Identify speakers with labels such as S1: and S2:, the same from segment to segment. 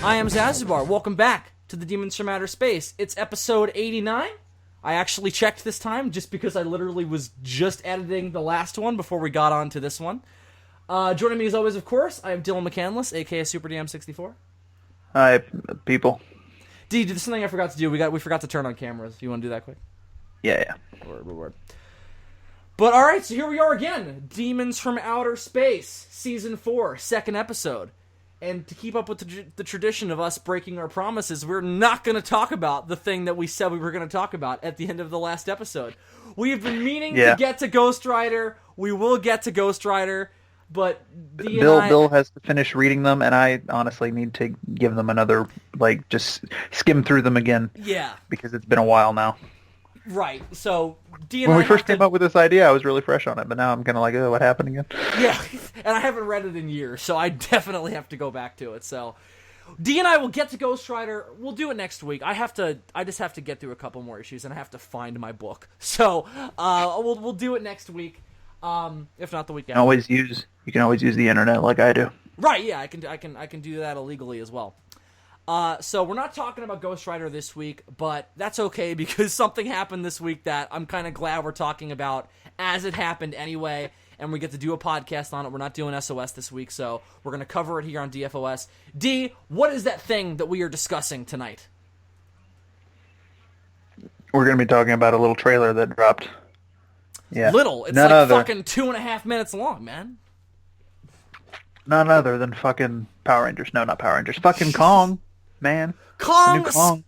S1: I am Zazubaar. Welcome back to the Demons from Outer Space. It's episode 89. I actually checked this time just because I literally was just editing the last one before we got on to this one. Joining me as always, of course, I have Dylan McCandless, aka Super DM64.
S2: Hi, people.
S1: D, there's something I forgot to do. We forgot to turn on cameras. You want to do that quick?
S2: Yeah.
S1: Word. But alright, so here we are again. Demons from Outer Space, Season 4, second episode. And to keep up with the tradition of us breaking our promises, we're not going to talk about the thing that we said we were going to talk about at the end of the last episode. We have been meaning to get to Ghost Rider. We will get to Ghost Rider, but
S2: Bill has to finish reading them, and I honestly need to give them another, just skim through them again.
S1: Yeah.
S2: Because it's been a while now.
S1: Right, so
S2: when we first came up with this idea, I was really fresh on it, but now I'm kind of like, oh, what happened again?
S1: Yeah, and I haven't read it in years, so I definitely have to go back to it. So, D and I will get to Ghost Rider. We'll do it next week. I just have to get through a couple more issues, and I have to find my book. So, we'll do it next week. If not the week after.
S2: You can always use the internet like I do.
S1: Right? Yeah, I can do that illegally as well. So we're not talking about Ghost Rider this week, but that's okay because something happened this week that I'm kind of glad we're talking about as it happened anyway, and we get to do a podcast on it. We're not doing SOS this week, so we're going to cover it here on DFOS. D, what is that thing that we are discussing tonight?
S2: We're going to be talking about a little trailer that dropped. Yeah.
S1: Little? It's fucking 2.5 minutes long, man.
S2: None other than fucking Power Rangers. No, not Power Rangers. Fucking Kong. Man,
S1: Kong,
S2: the new Kong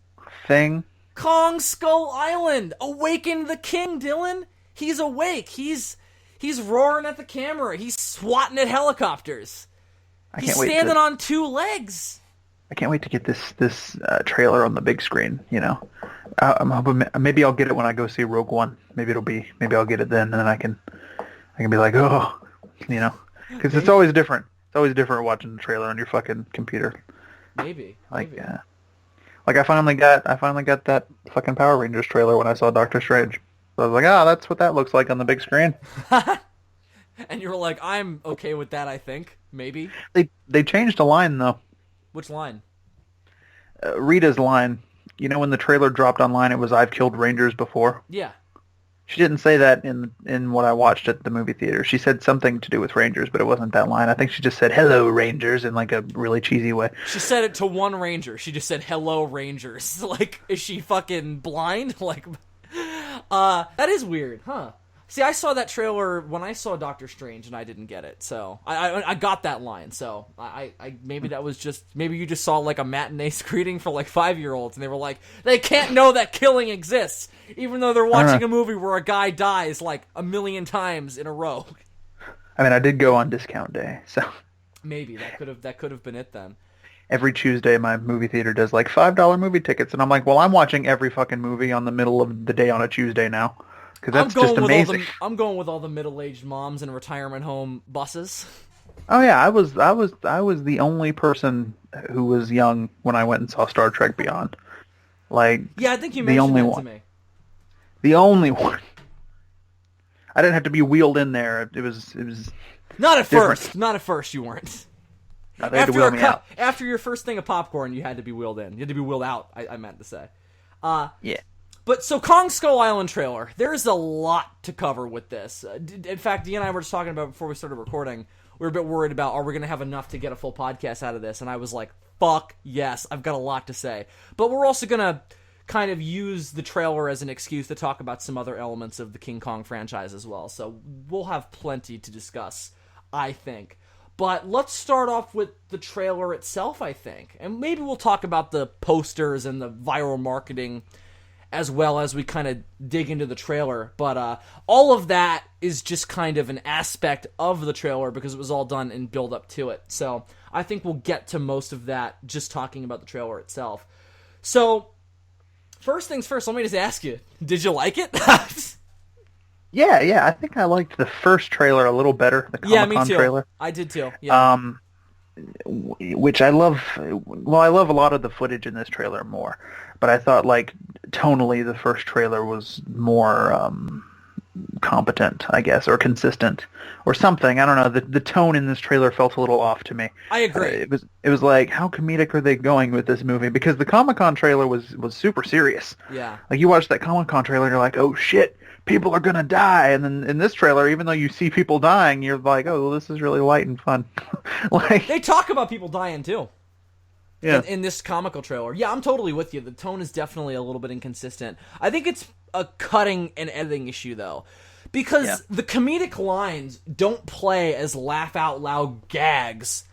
S2: thing.
S1: Kong Skull Island, awaken the king, Dylan. He's awake. He's roaring at the camera. He's swatting at helicopters. He's standing on two legs.
S2: I can't wait to get this trailer on the big screen. You know, I'm hoping maybe I'll get it when I go see Rogue One. Maybe I'll get it then, and then I can be like, oh, you know, because it's always different. It's always different watching the trailer on your fucking computer.
S1: Maybe.
S2: I finally got that fucking Power Rangers trailer when I saw Doctor Strange. So I was like, that's what that looks like on the big screen.
S1: And you were like, I'm okay with that, I think. Maybe.
S2: They changed a line, though.
S1: Which line?
S2: Rita's line. You know when the trailer dropped online, it was, I've killed Rangers before?
S1: Yeah.
S2: She didn't say that in what I watched at the movie theater. She said something to do with Rangers, but it wasn't that line. I think she just said, hello, Rangers, in like a really cheesy way.
S1: She said it to one Ranger. She just said, hello, Rangers. Like, is she fucking blind? Like, that is weird, huh? See, I saw that trailer when I saw Doctor Strange, and I didn't get it. So I got that line. So I maybe that was just you just saw like a matinee screening for like 5-year-olds, and they were like, they can't know that killing exists, even though they're watching a movie where a guy dies like 1,000,000 times in a row.
S2: I mean, I did go on discount day, so
S1: maybe that could have been it then.
S2: Every Tuesday, my movie theater does like $5 movie tickets, and I'm like, well, I'm watching every fucking movie on the middle of the day on a Tuesday now. Because that's just amazing.
S1: I'm going with all the middle-aged moms in retirement home buses.
S2: Oh yeah, I was the only person who was young when I went and saw Star Trek Beyond. Like,
S1: yeah, I think you mentioned that to me.
S2: The only one. I didn't have to be wheeled in there. It was
S1: not at
S2: different.
S1: first. Not at first. You weren't.
S2: No, they had to wheel me out.
S1: After your first thing of popcorn, you had to be wheeled in. You had to be wheeled out. I meant to say.
S2: Yeah.
S1: But so Kong Skull Island trailer, there's a lot to cover with this. In fact, Dee and I were just talking about before we started recording. We were a bit worried about, are we going to have enough to get a full podcast out of this? And I was like, fuck yes, I've got a lot to say. But we're also going to kind of use the trailer as an excuse to talk about some other elements of the King Kong franchise as well. So we'll have plenty to discuss, I think. But let's start off with the trailer itself, I think. And maybe we'll talk about the posters and the viral marketing as well as we kind of dig into the trailer. But all of that is just kind of an aspect of the trailer because it was all done in build-up to it. So I think we'll get to most of that just talking about the trailer itself. So, first things first, let me just ask you, did you like it?
S2: Yeah, I think I liked the first trailer a little better, the Comic-Con trailer.
S1: I did too, yeah.
S2: Which I love. Well, I love a lot of the footage in this trailer more, but I thought, like, tonally, the first trailer was more competent, I guess, or consistent, or something. I don't know. The tone in this trailer felt a little off to me.
S1: I agree.
S2: It was like, how comedic are they going with this movie? Because the Comic-Con trailer was super serious.
S1: Yeah.
S2: Like you watch that Comic-Con trailer and you're like, oh shit, people are gonna die. And then in this trailer, even though you see people dying, you're like, oh, well, this is really light and fun. Like
S1: They talk about people dying too.
S2: Yeah.
S1: In this comical trailer. Yeah, I'm totally with you. The tone is definitely a little bit inconsistent. I think it's a cutting and editing issue, though. Because the comedic lines don't play as laugh-out-loud gags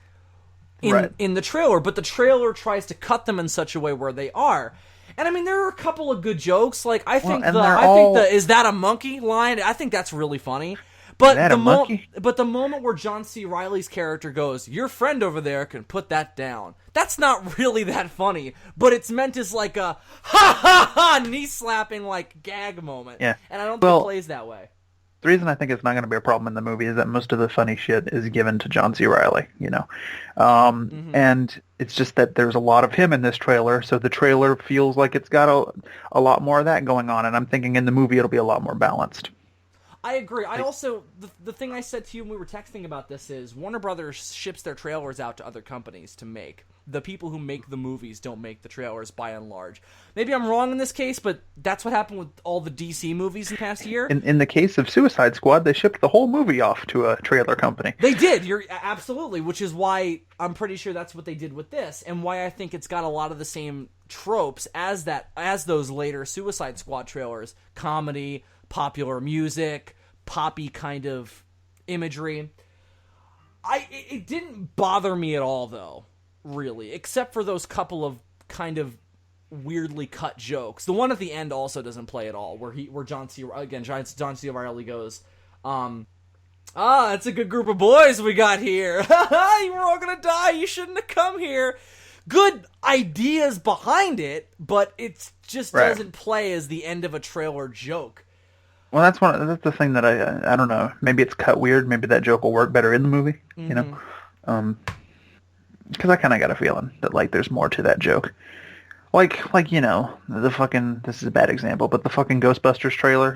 S1: in the trailer, but the trailer tries to cut them in such a way where they are. And, I mean, there are a couple of good jokes. Like, I think "is that a monkey" line, I think that's really funny. But the moment where John C. Reilly's character goes, "Your friend over there can put that down," that's not really that funny, but it's meant as like a ha ha ha knee slapping like gag moment.
S2: Yeah.
S1: And I don't think it plays that way.
S2: The reason I think it's not going to be a problem in the movie is that most of the funny shit is given to John C. Reilly, and it's just that there's a lot of him in this trailer, so the trailer feels like it's got a lot more of that going on, and I'm thinking in the movie it'll be a lot more balanced.
S1: I agree. I also, the thing I said to you when we were texting about this is Warner Brothers ships their trailers out to other companies to make. The people who make the movies don't make the trailers by and large. Maybe I'm wrong in this case, but that's what happened with all the DC movies in the past year.
S2: In the case of Suicide Squad, they shipped the whole movie off to a trailer company.
S1: They did. You're absolutely, which is why I'm pretty sure that's what they did with this, and why I think it's got a lot of the same tropes as those later Suicide Squad trailers. Comedy, popular music, poppy kind of imagery. It didn't bother me at all, though, really, except for those couple of kind of weirdly cut jokes. The one at the end also doesn't play at all, where John C. Reilly goes, it's a good group of boys we got here. You were all gonna die. You shouldn't have come here. Good ideas behind it, but it just doesn't play as the end of a trailer joke.
S2: Well, that's the thing that I don't know. Maybe it's cut weird. Maybe that joke will work better in the movie. Because I kind of got a feeling that like there's more to that joke. Like the fucking, this is a bad example, but the fucking Ghostbusters trailer.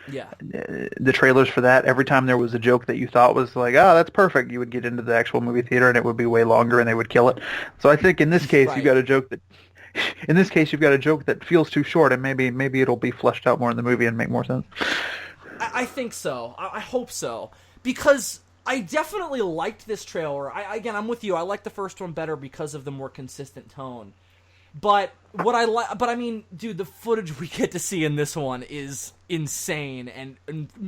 S1: Yeah.
S2: The trailers for that. Every time there was a joke that you thought was like, that's perfect, you would get into the actual movie theater and it would be way longer and they would kill it. So I think in this case you got a joke that. In this case, you've got a joke that feels too short, and maybe it'll be fleshed out more in the movie and make more sense.
S1: I think so. I hope so. Because I definitely liked this trailer. I'm with you. I like the first one better because of the more consistent tone. But I mean, dude, the footage we get to see in this one is insane and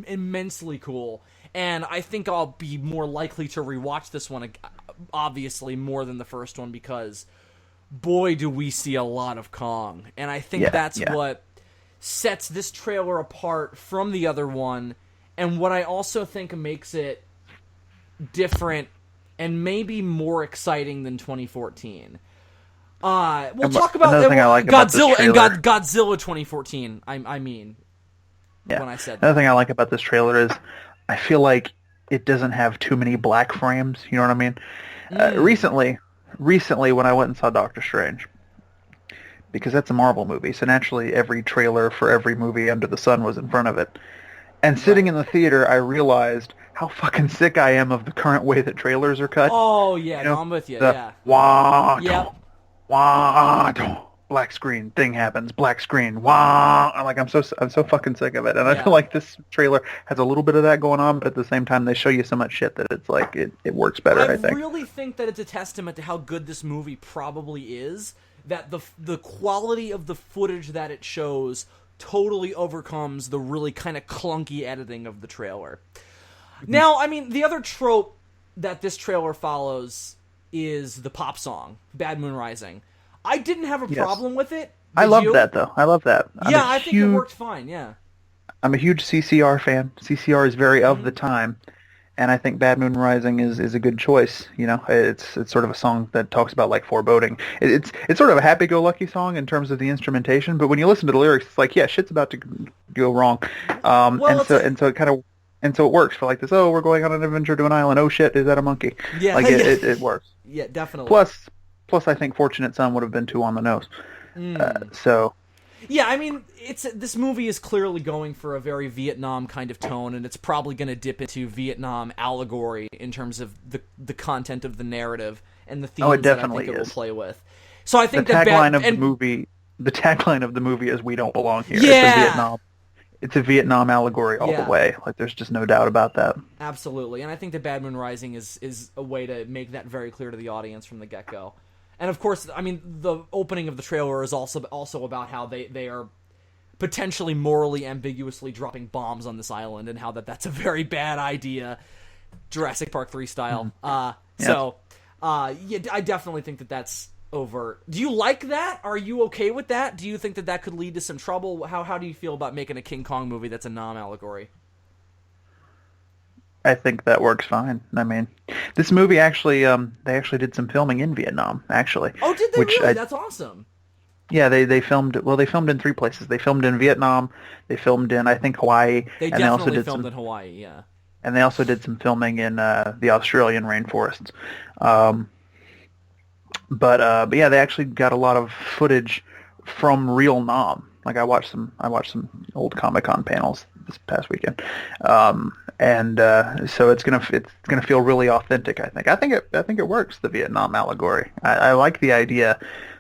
S1: immensely cool. And I think I'll be more likely to rewatch this one, obviously, more than the first one, because boy, do we see a lot of Kong. And I think that's what sets this trailer apart from the other one, and what I also think makes it different and maybe more exciting than 2014. We'll talk about Godzilla and Godzilla 2014. I mean, when I said that.
S2: Another thing I like about this trailer is I feel like it doesn't have too many black frames. You know what I mean? Recently, when I went and saw Doctor Strange, because that's a Marvel movie, so naturally every trailer for every movie under the sun was in front of it. And sitting in the theater, I realized how fucking sick I am of the current way that trailers are cut.
S1: Oh, yeah, I'm with you,
S2: black screen, thing happens, black screen, I'm so fucking sick of it. And I feel like this trailer has a little bit of that going on, but at the same time they show you so much shit that it's like it works better, I think.
S1: I really think that it's a testament to how good this movie probably is, that the quality of the footage that it shows totally overcomes the really kind of clunky editing of the trailer. Now, I mean, the other trope that this trailer follows is the pop song, Bad Moon Rising. I didn't have a problem with it.
S2: I love that, though. I love that.
S1: I think it worked fine, yeah.
S2: I'm a huge CCR fan. CCR is very of the time, and I think Bad Moon Rising is a good choice. It's sort of a song that talks about like foreboding. It's sort of a happy-go-lucky song in terms of the instrumentation, but when you listen to the lyrics, it's like, shit's about to go wrong. So it works for like this. Oh, we're going on an adventure to an island. Oh shit, is that a monkey?
S1: Yeah,
S2: it works.
S1: Yeah, definitely.
S2: Plus, I think Fortunate Son would have been too on the nose. So
S1: Yeah, I mean, this movie is clearly going for a very Vietnam kind of tone, and it's probably going to dip into Vietnam allegory in terms of the content of the narrative and the themes that I think it will play with. So I think
S2: the tagline of the movie is "We don't belong here."
S1: Yeah.
S2: It's a Vietnam allegory all the way. Like, there's just no doubt about that.
S1: Absolutely, and I think that Bad Moon Rising is a way to make that very clear to the audience from the get-go. And of course, I mean, the opening of the trailer is also about how they are potentially morally ambiguously dropping bombs on this island, and how that's a very bad idea, Jurassic Park 3 style. So, I definitely think that's overt. Do you like that? Are you okay with that? Do you think that could lead to some trouble? How do you feel about making a King Kong movie that's a Nam-allegory?
S2: I think that works fine. I mean, this movie actually, they actually did some filming in Vietnam, actually.
S1: Oh, did they really? That's awesome.
S2: Yeah, they filmed in 3 places. They filmed in Vietnam, they filmed in, I think, Hawaii.
S1: They definitely filmed in Hawaii, yeah.
S2: And they also did some filming in the Australian rainforests. But yeah, they actually got a lot of footage from real Nam. Like, I watched some old Comic-Con panels this past weekend, so it's gonna feel really authentic. I think it works, the Vietnam allegory. I like the idea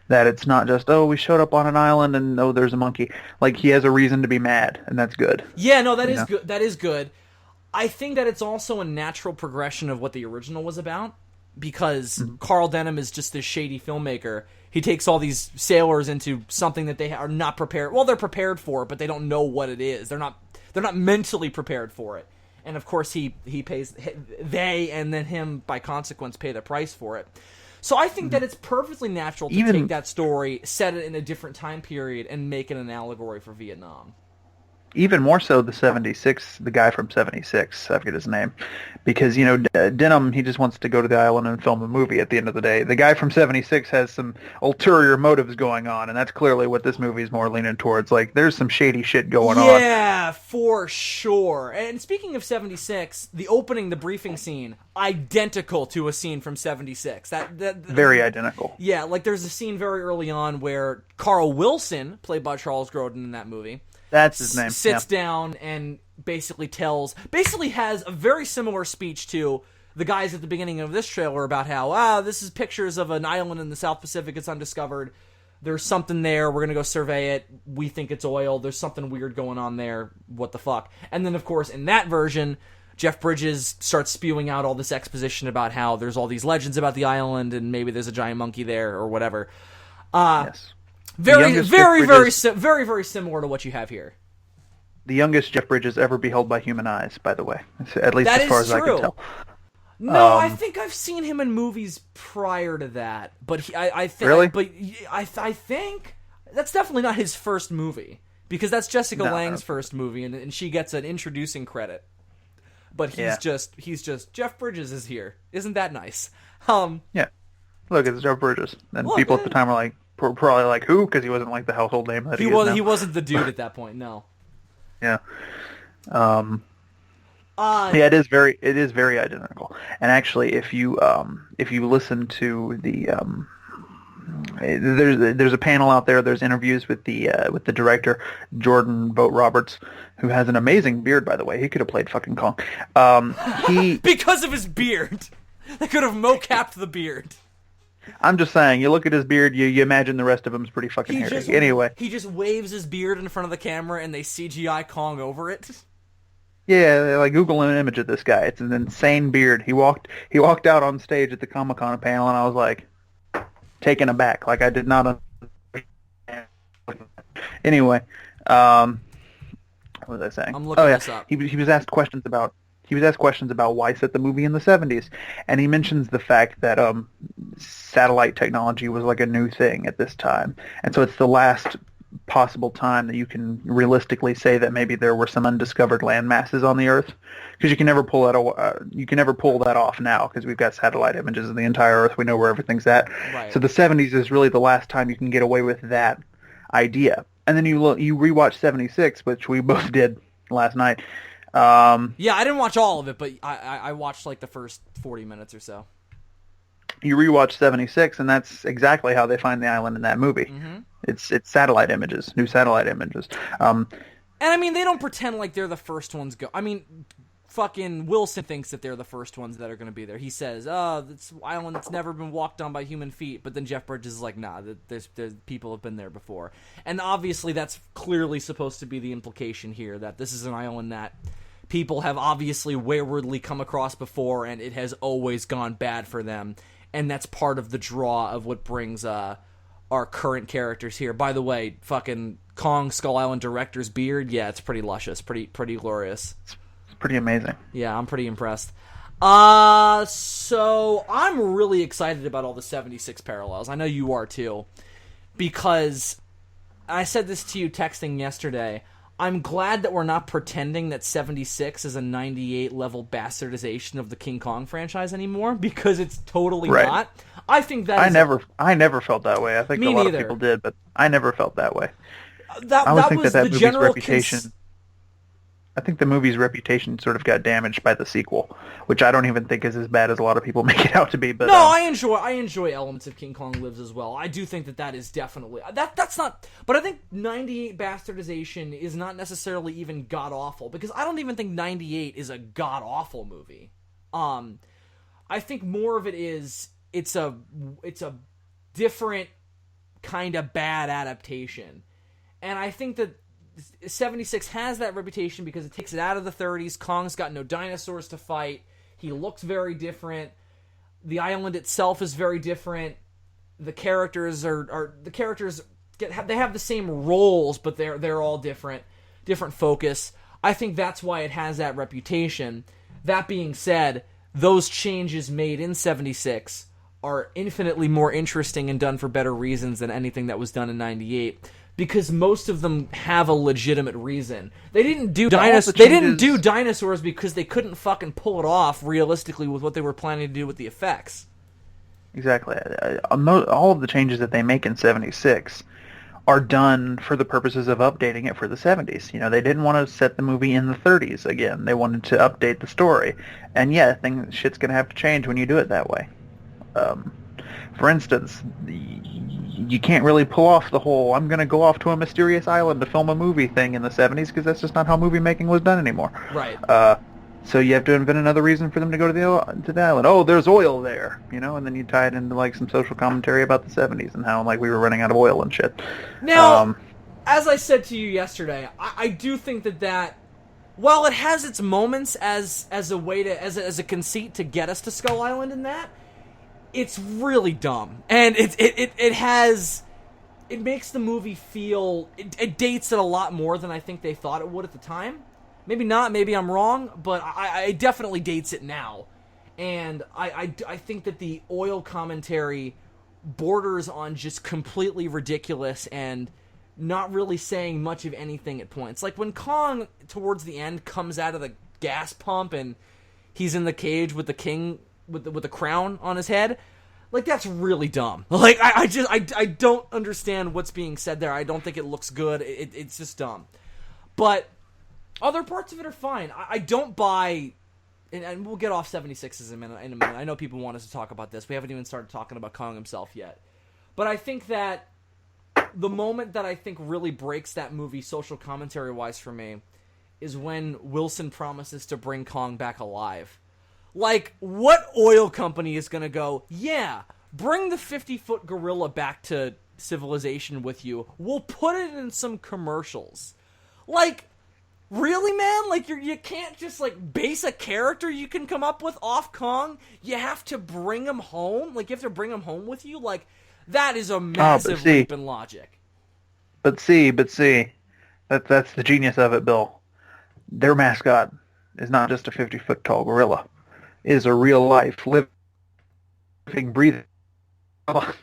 S2: that it's not just, oh, we showed up on an island and oh, there's a monkey. Like, he has a reason to be mad, and that's good.
S1: Yeah, no, that is good. That is good. I think that it's also a natural progression of what the original was about, because Carl Denham is just this shady filmmaker. He takes all these sailors into something that they are not prepared. Well, they're prepared for it, but they don't know what it is. They're not mentally prepared for it. And of course, he pays, they and then him by consequence pay the price for it. So I think that it's perfectly natural to take that story, set it in a different time period, and make it an allegory for Vietnam.
S2: Even more so the guy from 76, I forget his name, because, Denham, he just wants to go to the island and film a movie at the end of the day. The guy from 76 has some ulterior motives going on, and that's clearly what this movie is more leaning towards. Like, there's some shady shit going on.
S1: Yeah, for sure. And speaking of 76, the briefing scene, identical to a scene from 76.
S2: Very identical.
S1: Yeah, like there's a scene very early on where Carl Wilson, played by Charles Grodin in that movie,
S2: that's his name.
S1: Sits down and basically has a very similar speech to the guys at the beginning of this trailer about how, this is pictures of an island in the South Pacific. It's undiscovered. There's something there. We're going to go survey it. We think it's oil. There's something weird going on there. What the fuck? And then, of course, in that version, Jeff Bridges starts spewing out all this exposition about how there's all these legends about the island and maybe there's a giant monkey there or whatever.
S2: Yes.
S1: Very, very similar to what you have here.
S2: The youngest Jeff Bridges ever beheld by human eyes, by the way. At least as far as I can tell.
S1: No, I think I've seen him in movies prior to that, but I think,
S2: really?
S1: But I think that's definitely not his first movie, because that's Jessica Lange's first movie, and she gets an introducing credit. But he's just Jeff Bridges is here. Isn't that nice?
S2: Yeah. Look, it's Jeff Bridges, and people at the time were like, probably like, who? Because he wasn't like the household name that he is now.
S1: He wasn't the dude at that point. No.
S2: Yeah. It is very identical. And actually, if you listen to the there's a panel out there. There's interviews with the director, Jordan Vogt Roberts, who has an amazing beard, by the way. He could have played fucking Kong.
S1: Because of his beard, they could have mo-capped the beard.
S2: I'm just saying, you look at his beard, you imagine the rest of him's pretty fucking hairy. Anyway.
S1: He just waves his beard in front of the camera and they CGI Kong over it.
S2: Yeah, like Google an image of this guy. It's an insane beard. He walked out on stage at the Comic-Con panel and I was like, taken aback. Like, I did not understand. Anyway, what was I saying?
S1: I'm looking this up.
S2: He was asked questions about why set the movie in the 70s, and he mentions the fact that satellite technology was like a new thing at this time, and so it's the last possible time that you can realistically say that maybe there were some undiscovered land masses on the Earth, because you can never pull that off now, because we've got satellite images of the entire Earth. We know where everything's at. Right. So the 70s is really the last time you can get away with that idea. And then you rewatch 76, which we both did last night.
S1: Yeah, I didn't watch all of it, but I watched like the first 40 minutes or so.
S2: You rewatch 76, and that's exactly how they find the island in that movie.
S1: Mm-hmm.
S2: It's satellite images, new satellite images.
S1: And I mean, they don't pretend like they're the first ones go. I mean, fucking Wilson thinks that they're the first ones that are going to be there. He says, "Oh, this island that's never been walked on by human feet." But then Jeff Bridges is like, "Nah, there's people have been there before." And obviously, that's clearly supposed to be the implication here, that this is an island that people have obviously waywardly come across before, and it has always gone bad for them. And that's part of the draw of what brings our current characters here. By the way, fucking Kong Skull Island director's beard, yeah, it's pretty luscious, pretty glorious.
S2: It's pretty amazing.
S1: Yeah, I'm pretty impressed. So I'm really excited about all the 76 parallels. I know you are too, because I said this to you texting yesterday. I'm glad that we're not pretending that 76 is a 98 level bastardization of the King Kong franchise anymore, because it's totally not. I think that
S2: I never felt that way. I think a lot of people did, but I never felt that way.
S1: That was the movie's
S2: reputation. I think the movie's reputation sort of got damaged by the sequel, which I don't even think is as bad as a lot of people make it out to be. But
S1: no, I enjoy elements of King Kong Lives as well. I do think that is definitely that's not. But I think 98 bastardization is not necessarily even god awful, because I don't even think 98 is a god awful movie. I think more of it is it's a different kind of bad adaptation, and I think that 76 has that reputation because it takes it out of the 30s. Kong's got no dinosaurs to fight. He looks very different. The island itself is very different. The characters they have the same roles, but they're all different focus. I think that's why it has that reputation. That being said, those changes made in 76 are infinitely more interesting and done for better reasons than anything that was done in 98. Because most of them have a legitimate reason. They didn't do dinosaurs because they couldn't fucking pull it off realistically with what they were planning to do with the effects.
S2: Exactly. All of the changes that they make in 76 are done for the purposes of updating it for the 70s. You know, they didn't want to set the movie in the 30s again. They wanted to update the story. And yeah, shit's going to have to change when you do it that way. For instance, you can't really pull off the whole "I'm going to go off to a mysterious island to film a movie" thing in the 70s, because that's just not how movie making was done anymore.
S1: Right.
S2: So you have to invent another reason for them to go to the island. Oh, there's oil there, and then you tie it into like some social commentary about the 70s and how like we were running out of oil and shit.
S1: Now, as I said to you yesterday, I do think that while it has its moments as a way to as a conceit to get us to Skull Island in that, it's really dumb, and it makes the movie feel it dates it a lot more than I think they thought it would at the time. Maybe not, maybe I'm wrong, but I definitely dates it now, and I think that the oil commentary borders on just completely ridiculous and not really saying much of anything at points. Like when Kong towards the end comes out of the gas pump and he's in the cage with the king with the crown on his head, like that's really dumb. Like I don't understand what's being said there. I don't think it looks good. It's just dumb. But other parts of it are fine. I don't buy, and we'll get off 76s in a minute. I know people want us to talk about this. We haven't even started talking about Kong himself yet. But I think that the moment that I think really breaks that movie social commentary wise for me is when Wilson promises to bring Kong back alive. Like, what oil company is going to go, yeah, bring the 50-foot gorilla back to civilization with you. We'll put it in some commercials. Like, really, man? Like, you can't just, like, base a character you can come up with off Kong? You have to bring him home? Like, you have to bring him home with you? Like, that is a massive leap in logic.
S2: But see, that's the genius of it, Bill. Their mascot is not just a 50-foot tall gorilla. It is a real-life, living, breathing gorilla.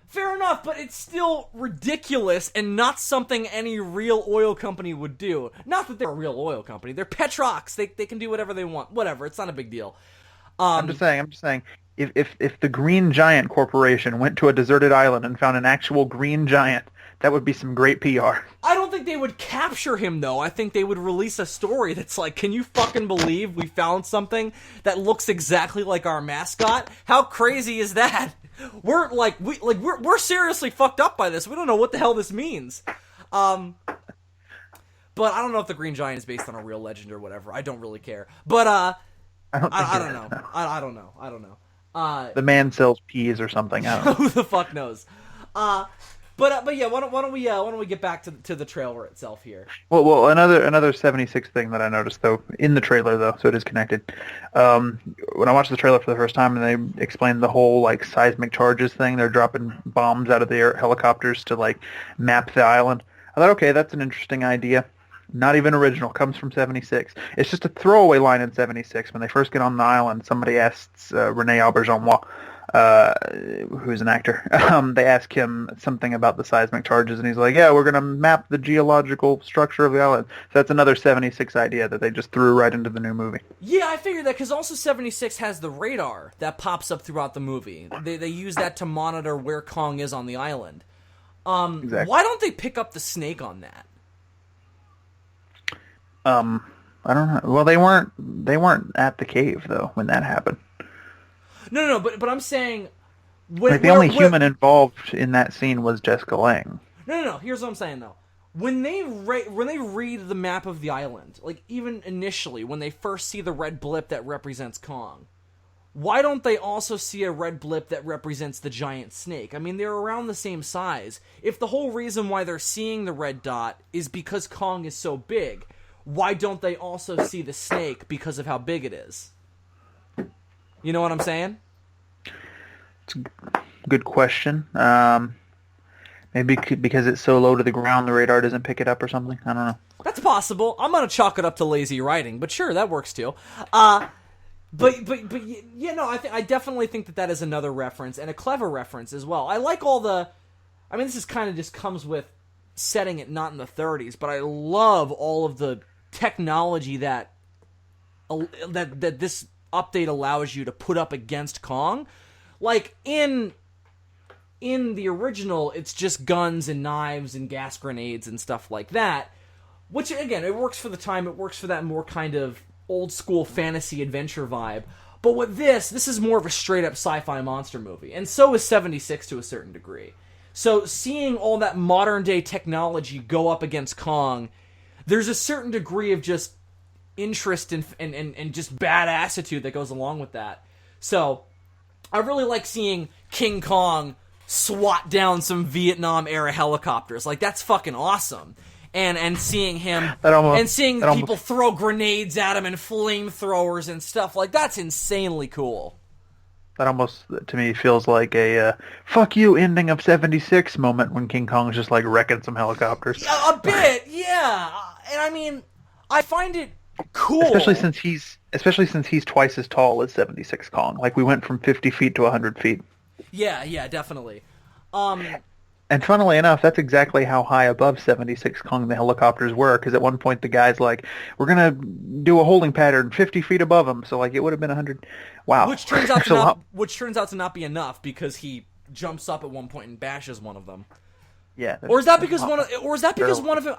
S1: Fair enough, but it's still ridiculous and not something any real oil company would do. Not that they're a real oil company. They're Petrox. They can do whatever they want. Whatever. It's not a big deal.
S2: I'm just saying, if the Green Giant Corporation went to a deserted island and found an actual green giant, that would be some great PR.
S1: I don't think they would capture him, though. I think they would release a story that's like, can you fucking believe we found something that looks exactly like our mascot? How crazy is that? we're seriously fucked up by this. We don't know what the hell this means. But I don't know if the Green Giant is based on a real legend or whatever. I don't really care. But I don't know.
S2: No.
S1: I don't know. I don't know.
S2: The man sells peas or something. I don't know.
S1: Who the fuck knows? But yeah, why don't we get back to the trailer itself here?
S2: Well, another 76 thing that I noticed though in the trailer though, so it is connected. When I watched the trailer for the first time and they explained the whole like seismic charges thing, they're dropping bombs out of the helicopters to like map the island. I thought, okay, that's an interesting idea. Not even original. Comes from 76. It's just a throwaway line in 76. When they first get on the island, somebody asks Rene Auberjonois, who's an actor, they ask him something about the seismic charges, and he's like, yeah, we're going to map the geological structure of the island. So that's another 76 idea that they just threw right into the new movie.
S1: Yeah, I figured that because also 76 has the radar that pops up throughout the movie. They use that to monitor where Kong is on the island. Exactly. Why don't they pick up the snake on that?
S2: I don't know. Well, they weren't at the cave though when that happened.
S1: No, but I'm saying
S2: the only human involved in that scene was Jessica Lange.
S1: No. Here's what I'm saying though. When they read the map of the island, like even initially when they first see the red blip that represents Kong, why don't they also see a red blip that represents the giant snake? I mean, they're around the same size. If the whole reason why they're seeing the red dot is because Kong is so big, why don't they also see the snake because of how big it is? You know what I'm saying?
S2: It's a good question. Maybe because it's so low to the ground, the radar doesn't pick it up or something. I don't know.
S1: That's possible. I'm gonna chalk it up to lazy writing, but sure, that works too. But you know, I definitely think that is another reference and a clever reference as well. I like all the. I mean, this is kind of just comes with setting it not in the 30s, but I love all of the technology that this update allows you to put up against Kong. Like in the original, it's just guns and knives and gas grenades and stuff like that, which again, it works for the time, it works for that more kind of old school fantasy adventure vibe. But with this is more of a straight up sci-fi monster movie, and so is 76 to a certain degree. So seeing all that modern day technology go up against Kong, there's a certain degree of just interest and just badassitude that goes along with that. So I really like seeing King Kong swat down some Vietnam era helicopters. Like, that's fucking awesome. And seeing him people throw grenades at him and flamethrowers and stuff, like, that's insanely cool.
S2: That almost, to me, feels like a fuck you ending of 76 moment when King Kong's just, like, wrecking some helicopters.
S1: A bit, yeah. And, I mean, I find it cool.
S2: Especially since he's twice as tall as 76 Kong. Like, we went from 50 feet to 100 feet.
S1: Yeah, definitely.
S2: And funnily enough, that's exactly how high above 76 Kong the helicopters were, because at one point the guy's like, we're going to do a holding pattern 50 feet above him, so like it would have been 100. Wow.
S1: Which turns out to not be enough, because he jumps up at one point and bashes one of them.
S2: Yeah.
S1: Or is that because one of them,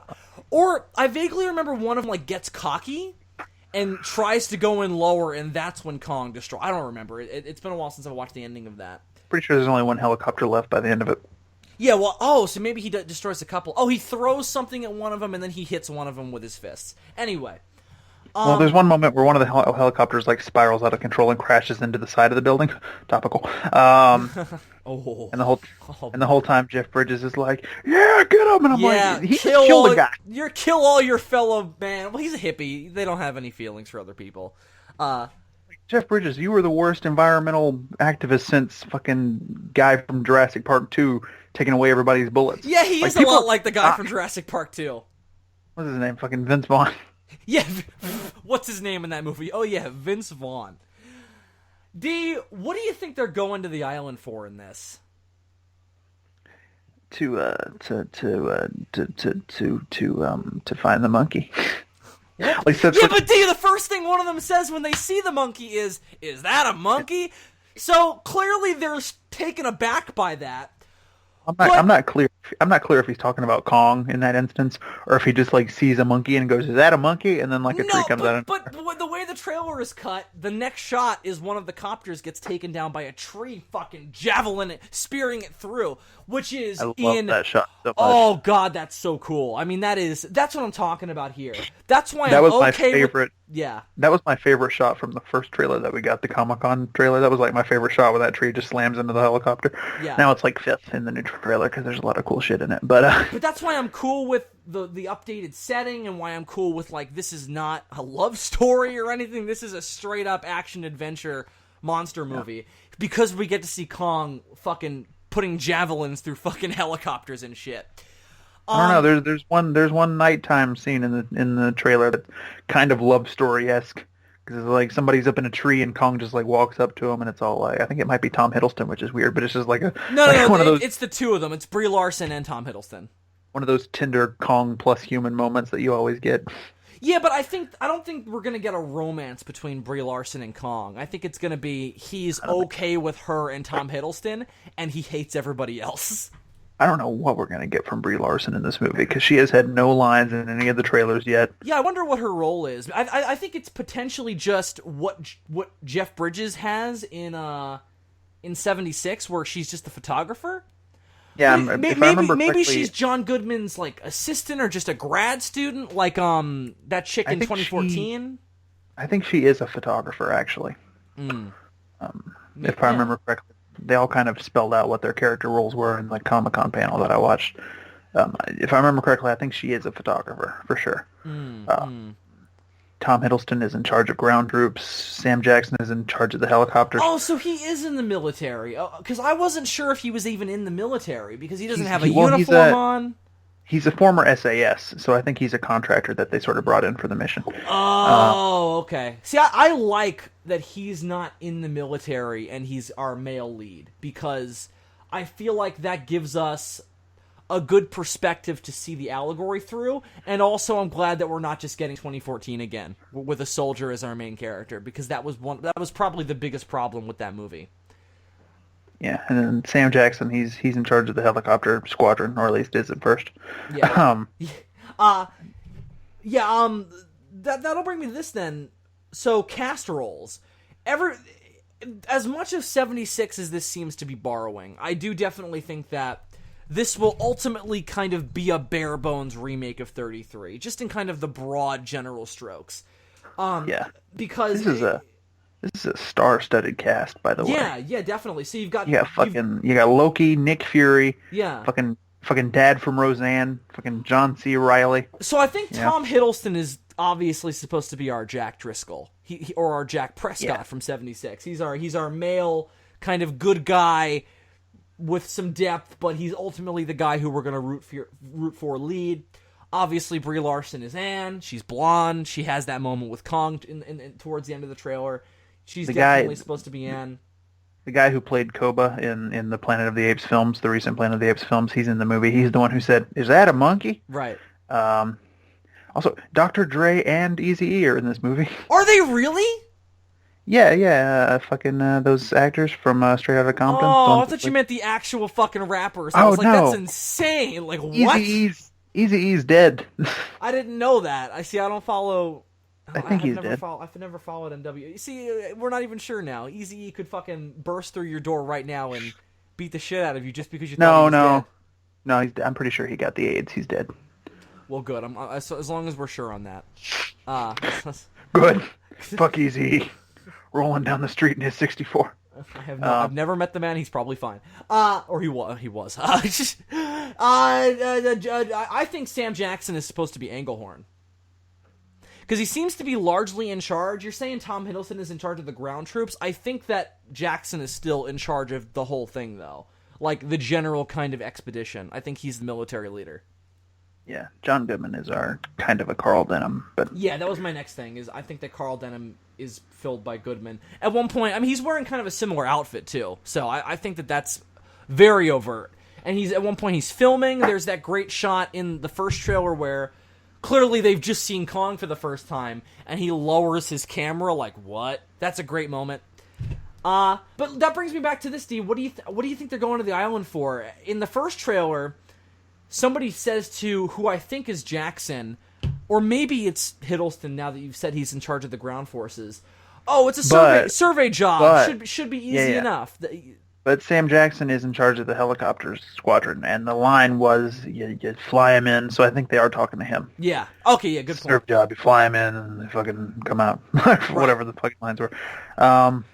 S1: or I vaguely remember one of them like gets cocky and tries to go in lower, and that's when Kong destroys. I don't remember. It's been a while since I watched the ending of that.
S2: Pretty sure there's only one helicopter left by the end of it.
S1: Yeah, well, so maybe he destroys a couple. Oh, he throws something at one of them, and then he hits one of them with his fists. Anyway.
S2: Well, there's one moment where one of the helicopters like spirals out of control and crashes into the side of the building. Topical. And the whole time Jeff Bridges is like, "Yeah, get him!" And I'm like, "He killed the guy."
S1: Kill all your fellow man. Well, he's a hippie. They don't have any feelings for other people.
S2: Jeff Bridges, you were the worst environmental activist since fucking guy from Jurassic Park 2 taking away everybody's bullets.
S1: Yeah, he is a lot like the guy from Jurassic Park 2.
S2: What's his name? Fucking Vince Vaughn.
S1: Yeah, what's his name in that movie? Oh yeah, Vince Vaughn. D, what do you think they're going to the island for in this?
S2: To find the monkey.
S1: But D, the first thing one of them says when they see the monkey is that a monkey? So clearly they're taken aback by that.
S2: I'm not clear if he's talking about Kong in that instance, or if he just like sees a monkey and goes, "Is that a monkey?" And then like a tree comes out.
S1: But the way the trailer is cut, the next shot is one of the copters gets taken down by a tree, fucking javelin it, spearing it through, which is
S2: I love that shot so much.
S1: Oh god, that's so cool. I mean, that's what I'm talking about here. That's why
S2: that
S1: I'm
S2: was my
S1: okay
S2: favorite.
S1: Yeah.
S2: That was my favorite shot from the first trailer that we got, the Comic-Con trailer. That was like my favorite shot where that tree just slams into the helicopter.
S1: Yeah.
S2: Now it's like fifth in the new trailer because there's a lot of cool shit in it. But
S1: that's why I'm cool with the updated setting, and why I'm cool with, like, this is not a love story or anything. This is a straight up action adventure monster movie because we get to see Kong fucking putting javelins through fucking helicopters and shit.
S2: I don't know. There's one nighttime scene in the trailer that's kind of love story-esque because it's like somebody's up in a tree and Kong just like walks up to him and it's all like, I think it might be Tom Hiddleston, which is weird, but it's just like one of those.
S1: It's the two of them. It's Brie Larson and Tom Hiddleston.
S2: One of those Tinder Kong plus human moments that you always get.
S1: Yeah, but I don't think we're gonna get a romance between Brie Larson and Kong. I think it's gonna be he's okay with her and Tom Hiddleston, and he hates everybody else.
S2: I don't know what we're going to get from Brie Larson in this movie because she has had no lines in any of the trailers yet.
S1: Yeah, I wonder what her role is. I think it's potentially just what Jeff Bridges has in 76, where she's just a photographer.
S2: Yeah, if I remember
S1: maybe
S2: correctly,
S1: she's John Goodman's like assistant or just a grad student, like that chick in 2014.
S2: I think she is a photographer, actually. If I remember correctly. They all kind of spelled out what their character roles were in the Comic-Con panel that I watched. If I remember correctly, I think she is a photographer, for sure. Tom Hiddleston is in charge of ground troops. Sam Jackson is in charge of the helicopters.
S1: Oh, so he is in the military. Because I wasn't sure if he was even in the military, because he doesn't have a uniform on.
S2: He's a former SAS, so I think he's a contractor that they sort of brought in for the mission.
S1: Oh, okay. See, I like that he's not in the military and he's our male lead, because I feel like that gives us a good perspective to see the allegory through, and also I'm glad that we're not just getting 2014 again with a soldier as our main character, because that was probably the biggest problem with that movie.
S2: Yeah, and then Sam Jackson, he's in charge of the helicopter squadron, or at least is at first.
S1: Yeah. That'll bring me to this then. So, cast roles. As much of 76 as this seems to be borrowing, I do definitely think that this will ultimately kind of be a bare bones remake of 33, just in kind of the broad general strokes. Because
S2: This is a star-studded cast, by the way.
S1: Yeah, definitely. So you got
S2: Loki, Nick Fury,
S1: yeah,
S2: fucking Dad from Roseanne, fucking John C. Reilly.
S1: So I think Tom Hiddleston is obviously supposed to be our Jack Driscoll, or our Jack Prescott from 76. He's our male kind of good guy with some depth, but he's ultimately the guy who we're going to root for lead. Obviously, Brie Larson is Anne. She's blonde. She has that moment with Kong in towards the end of the trailer. She's definitely supposed to be Anne.
S2: The guy who played Koba in the Planet of the Apes films, the recent Planet of the Apes films, he's in the movie. He's the one who said, "Is that a monkey?"
S1: Right.
S2: Also, Dr. Dre and Eazy-E are in this movie.
S1: Are they really?
S2: Yeah. Those actors from Straight Outta Compton.
S1: Oh, I thought you meant the actual fucking rappers. I was like,
S2: no.
S1: That's insane. Like, what?
S2: Eazy-E's dead.
S1: I didn't know that. I don't follow...
S2: I think he's dead.
S1: I've never followed NW. You see, we're not even sure now. Eazy-E could fucking burst through your door right now and beat the shit out of you just because you thought he was dead.
S2: No, I'm pretty sure he got the AIDS. He's dead.
S1: Well, good. As long as we're sure on that.
S2: Good. Fuck Eazy-E. Rolling down the street in his 64.
S1: I've never met the man. He's probably fine. Or he was. I think Sam Jackson is supposed to be Englehorn. Because he seems to be largely in charge. You're saying Tom Hiddleston is in charge of the ground troops. I think that Jackson is still in charge of the whole thing, though. Like, the general kind of expedition. I think he's the military leader.
S2: Yeah, John Goodman is our kind of a Carl Denham. But
S1: yeah, that was my next thing, is I think that Carl Denham is filled by Goodman. At one point, I mean, he's wearing kind of a similar outfit, too. So I think that that's very overt. And at one point he's filming. There's that great shot in the first trailer where... clearly, they've just seen Kong for the first time, and he lowers his camera. Like, what? That's a great moment. But that brings me back to this, D. What do you think they're going to the island for? In the first trailer, somebody says to who I think is Jackson, Or maybe it's Hiddleston now that you've said he's in charge of the ground forces. Oh, it's a survey job. Should be easy enough.
S2: But Sam Jackson is in charge of the helicopter squadron, and the line was, you fly him in, so I think they are talking to him.
S1: Yeah. Okay, yeah, good point.
S2: Surf job, you fly him in, and they fucking come out. Whatever the fucking lines were.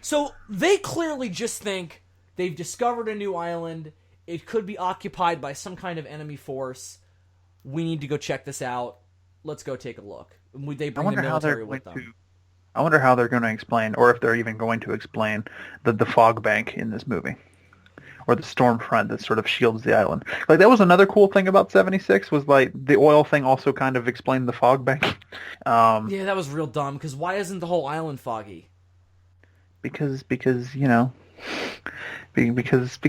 S1: So they clearly just think they've discovered a new island. It could be occupied by some kind of enemy force. We need to go check this out. Let's go take a look. They bring the military with them.
S2: I wonder how they're going to explain, or if they're even going to explain, the fog bank in this movie. Or the storm front that sort of shields the island. Like, that was another cool thing about 76, was, like, the oil thing also kind of explained the fog bank.
S1: Yeah, that was real dumb, because why isn't the whole island foggy?
S2: Because, you know... Because,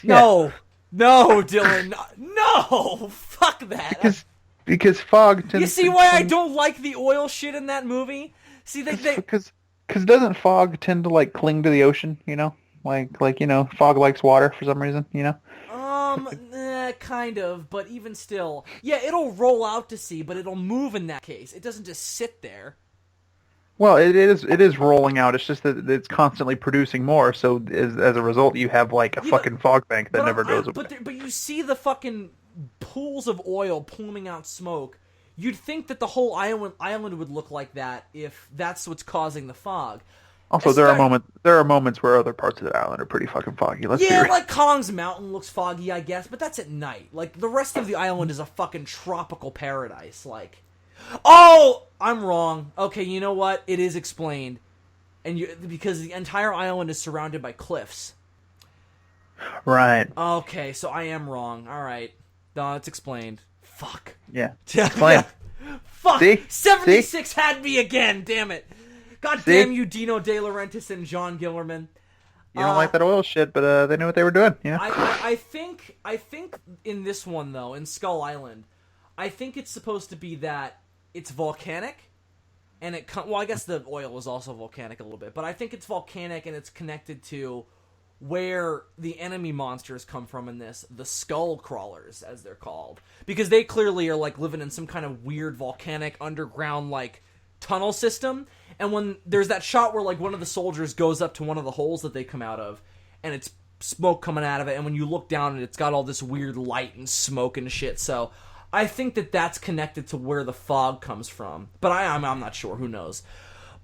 S2: yeah.
S1: No, Dylan. No! Fuck that.
S2: Because fog tends to...
S1: You see why I don't like the oil shit in that movie? See,
S2: Because doesn't fog tend to, like, cling to the ocean, you know? Like you know, fog likes water for some reason, you know?
S1: Kind of, but even still. Yeah, it'll roll out to sea, but it'll move in that case. It doesn't just sit there.
S2: Well, it is rolling out. It's just that it's constantly producing more, so as a result, you have, like, a fucking fog bank that never goes away.
S1: But you see the fucking pools of oil pluming out smoke. You'd think that the whole island would look like that if that's what's causing the fog.
S2: Also, there are moments where other parts of the island are pretty fucking foggy. Let's be real.
S1: Like Kong's Mountain looks foggy, I guess, but that's at night. Like, the rest of the island is a fucking tropical paradise. Like, oh, I'm wrong. Okay, you know what? It is explained, because the entire island is surrounded by cliffs.
S2: Right.
S1: Okay, so I am wrong. All right, no, it's explained. Fuck.
S2: Yeah. Explain.
S1: Fuck.
S2: See?
S1: 76 had me again. Damn it. God damn you, Dino De Laurentiis and John Gillerman.
S2: You don't like that oil shit, but they knew what they were doing. Yeah.
S1: I think in this one though, in Skull Island, I think it's supposed to be that it's volcanic, and I guess the oil was also volcanic a little bit, but I think it's volcanic and it's connected to where the enemy monsters come from in this, the skull crawlers, as they're called, because they clearly are like living in some kind of weird volcanic underground like tunnel system. And when there's that shot where like one of the soldiers goes up to one of the holes that they come out of, and it's smoke coming out of it, and when you look down, it's got all this weird light and smoke and shit. So I think that that's connected to where the fog comes from, but I'm not sure. Who knows?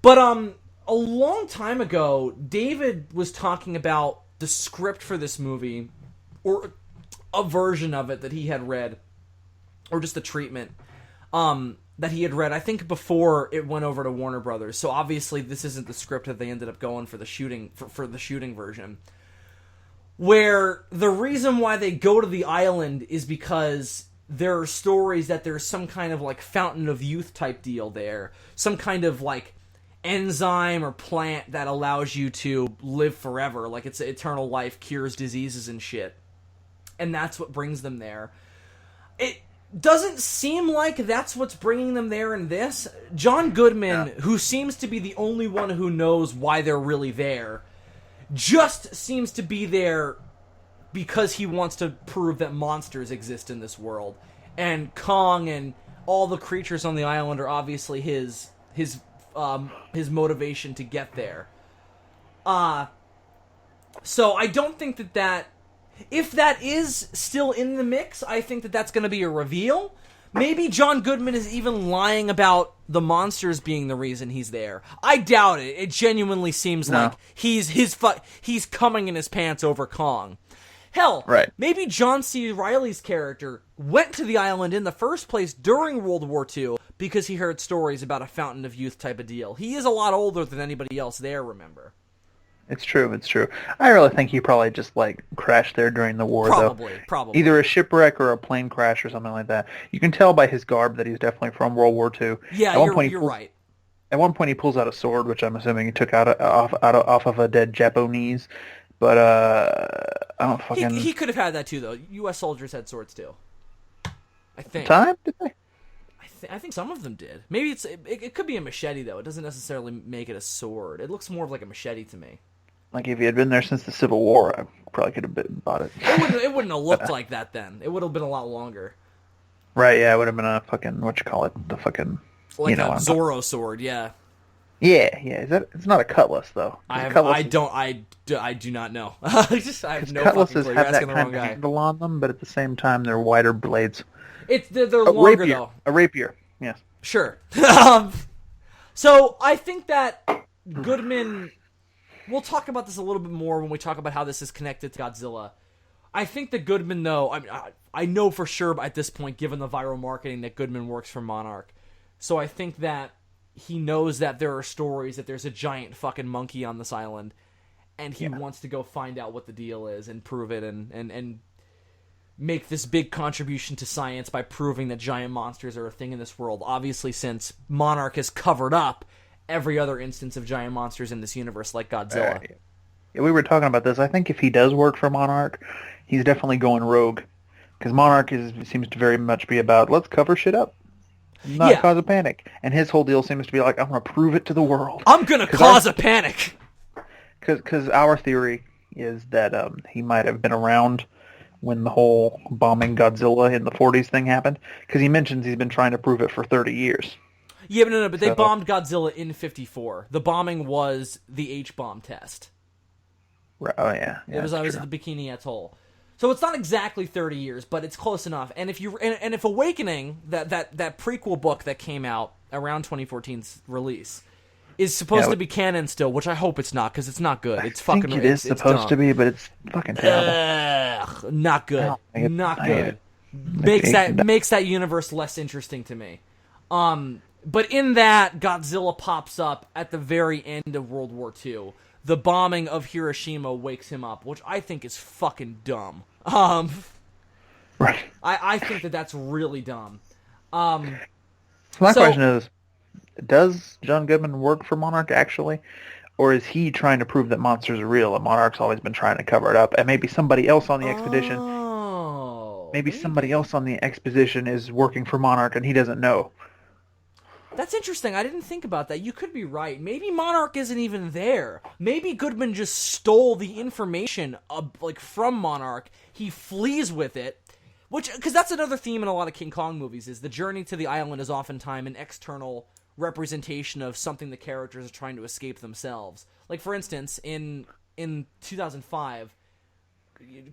S1: But a long time ago, David was talking about the script for this movie, or a version of it that he had read, or just the treatment that he had read, I think, before it went over to Warner Brothers. So obviously this isn't the script that they ended up going for the shooting for the shooting version. Where the reason why they go to the island is because there are stories that there's some kind of like fountain of youth type deal there, some kind of like enzyme or plant that allows you to live forever, like it's eternal life, cures diseases and shit, and that's what brings them there. It doesn't seem like that's what's bringing them there in this. John Goodman, who seems to be the only one who knows why they're really there, just seems to be there because he wants to prove that monsters exist in this world. And Kong and all the creatures on the island are obviously his motivation to get there. So I don't think that if that is still in the mix, I think that that's going to be a reveal. Maybe John Goodman is even lying about the monsters being the reason he's there. I doubt it. It genuinely seems like he's coming in his pants over Kong. Hell, maybe John C. Reilly's character went to the island in the first place during World War II because he heard stories about a fountain of youth type of deal. He is a lot older than anybody else there, remember?
S2: It's true. I really think he probably just, like, crashed there during the war,
S1: Probably.
S2: Either a shipwreck or a plane crash or something like that. You can tell by his garb that he's definitely from World War II.
S1: Yeah, you're right.
S2: At one point he pulls out a sword, which I'm assuming he took off of a dead Japanese. But, I don't fucking...
S1: He could have had that, too, though. U.S. soldiers had swords, too. I think.
S2: Time? Did they?
S1: I think some of them did. Maybe it could be a machete, though. It doesn't necessarily make it a sword. It looks more of like a machete to me.
S2: Like, if he had been there since the Civil War, I probably could have bought it.
S1: It wouldn't have looked like that then. It would have been a lot longer.
S2: Right, yeah, it would have been a fucking, what you call it, the fucking,
S1: Like
S2: you know
S1: a
S2: what I'm talking.
S1: Zorro sword, yeah.
S2: Yeah, yeah, it's not a cutlass, though. Because
S1: I
S2: cutlasses,
S1: don't, I do not know. I have
S2: because
S1: no fucking
S2: cutlasses
S1: clue. You're
S2: have
S1: asking
S2: that
S1: the wrong
S2: kind of
S1: guy.
S2: handle on them, but at the same time, they're wider blades.
S1: They're
S2: A
S1: longer
S2: rapier.
S1: though.
S2: A rapier, yes.
S1: Sure. um, so I think that Goodman. We'll talk about this a little bit more when we talk about how this is connected to Godzilla. I think that Goodman, though, I know for sure at this point, given the viral marketing, that Goodman works for Monarch. So I think that he knows that there are stories that there's a giant fucking monkey on this island, and he wants to go find out what the deal is and prove it and make this big contribution to science by proving that giant monsters are a thing in this world. Obviously, since Monarch has covered up every other instance of giant monsters in this universe, like Godzilla.
S2: Yeah, we were talking about this. I think if he does work for Monarch, he's definitely going rogue. Because Monarch seems to very much be about, let's cover shit up, not
S1: Yeah.
S2: cause a panic. And his whole deal seems to be like, I'm going to prove it to the world.
S1: I'm gonna cause a panic!
S2: Because our theory is that he might have been around when the whole bombing Godzilla in the 40s thing happened. Because he mentions he's been trying to prove it for 30 years.
S1: Yeah, but but they
S2: So-
S1: bombed Godzilla in 54. The bombing was the H-bomb test.
S2: Right, oh, yeah.
S1: It was at the Bikini Atoll. So it's not exactly 30 years, but it's close enough. And if Awakening, that prequel book that came out around 2014's release, is supposed to be canon still, which I hope it's not, because it's not good. It's
S2: I think
S1: fucking.
S2: it is supposed to be, but it's fucking terrible.
S1: Not good.
S2: I hate it.
S1: Not
S2: I hate
S1: good.
S2: it.
S1: Makes that universe less interesting to me. But in that, Godzilla pops up at the very end of World War II. The bombing of Hiroshima wakes him up, which I think is fucking dumb.
S2: Right.
S1: I think that's really dumb.
S2: So my question is, does John Goodman work for Monarch actually? Or is he trying to prove that monsters are real and Monarch's always been trying to cover it up? And maybe somebody else on the expedition, maybe somebody else on the expedition is working for Monarch and he doesn't know.
S1: That's interesting. I didn't think about that. You could be right. Maybe Monarch isn't even there. Maybe Goodman just stole the information from Monarch. He flees with it, because that's another theme in a lot of King Kong movies. Is the journey to the island is oftentimes an external representation of something the characters are trying to escape themselves. Like for instance, in 2005,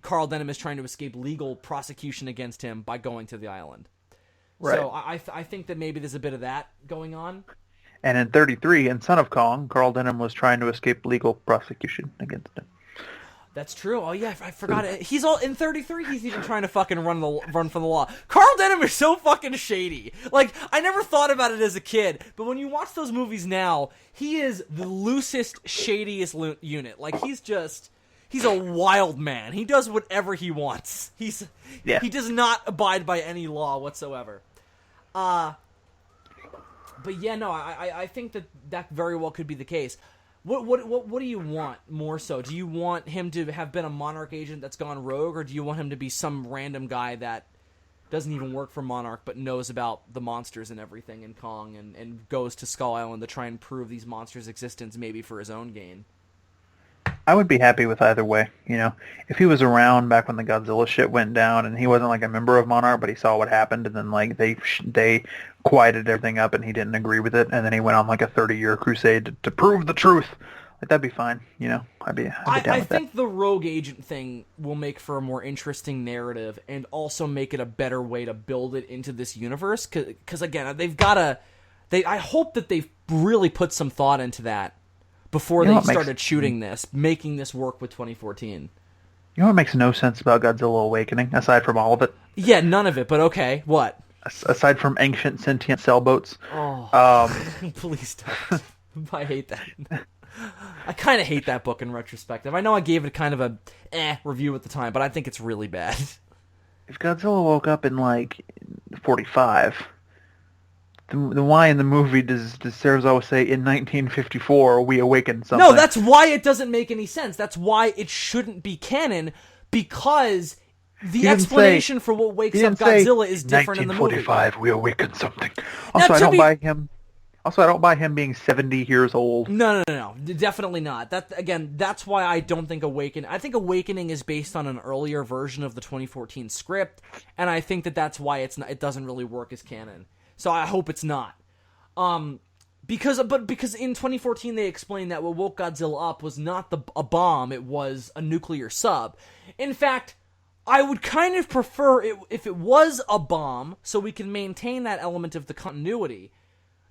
S1: Carl Denham is trying to escape legal prosecution against him by going to the island.
S2: Right.
S1: So I think that maybe there's a bit of that going on.
S2: And in 33, in Son of Kong, Carl Denham was trying to escape legal prosecution against him.
S1: That's true. Oh yeah, I forgot it. He's all in 33. He's even trying to fucking run from the law. Carl Denham is so fucking shady. Like I never thought about it as a kid, but when you watch those movies now, he is the loosest, shadiest unit. Like he's a wild man. He does whatever he wants. He does not abide by any law whatsoever. But yeah, no, I think that very well could be the case. What do you want more so? Do you want him to have been a Monarch agent that's gone rogue, or do you want him to be some random guy that doesn't even work for Monarch but knows about the monsters and everything in Kong and goes to Skull Island to try and prove these monsters' existence maybe for his own gain?
S2: I would be happy with either way. You know, if he was around back when the Godzilla shit went down, and he wasn't like a member of Monarch, but he saw what happened, and then like they quieted everything up, and he didn't agree with it, and then he went on like a 30-year crusade to prove the truth. Like that'd be fine. You know, I'd be down with that.
S1: I think the rogue agent thing will make for a more interesting narrative, and also make it a better way to build it into this universe. Because again, they've got to. I hope that they've really put some thought into that before they started shooting this, making this work with 2014.
S2: You know what makes no sense about Godzilla Awakening, aside from all of it?
S1: Yeah, none of it, but okay. What?
S2: Aside from ancient sentient sailboats.
S1: Please don't. I hate that. I kind of hate that book in retrospective. I know I gave it kind of a review at the time, but I think it's really bad.
S2: If Godzilla woke up in like 45... The why in the movie does Serizawa say in 1954 we awakened something?
S1: No, that's why it doesn't make any sense. That's why it shouldn't be canon, because the explanation for what wakes up Godzilla is different in the movie.
S2: 1945 we awakened something. Also, I don't buy him. Also, I don't buy him being 70 years old.
S1: No, definitely not. That's why I don't think I think Awakening is based on an earlier version of the 2014 script, and I think that's why it doesn't really work as canon. So I hope it's not. Because in 2014 they explained that what woke Godzilla up was not a bomb, it was a nuclear sub. In fact, I would kind of prefer it if it was a bomb, so we can maintain that element of the continuity.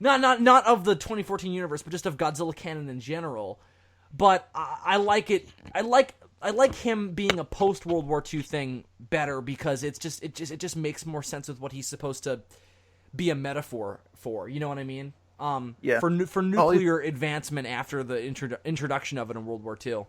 S1: Not of the 2014 universe, but just of Godzilla canon in general. But I like it. I like him being a post World War II thing better because it just makes more sense with what he's supposed to be a metaphor for. You know what I mean?
S2: Yeah.
S1: For nuclear advancement after the introduction of it in World War II.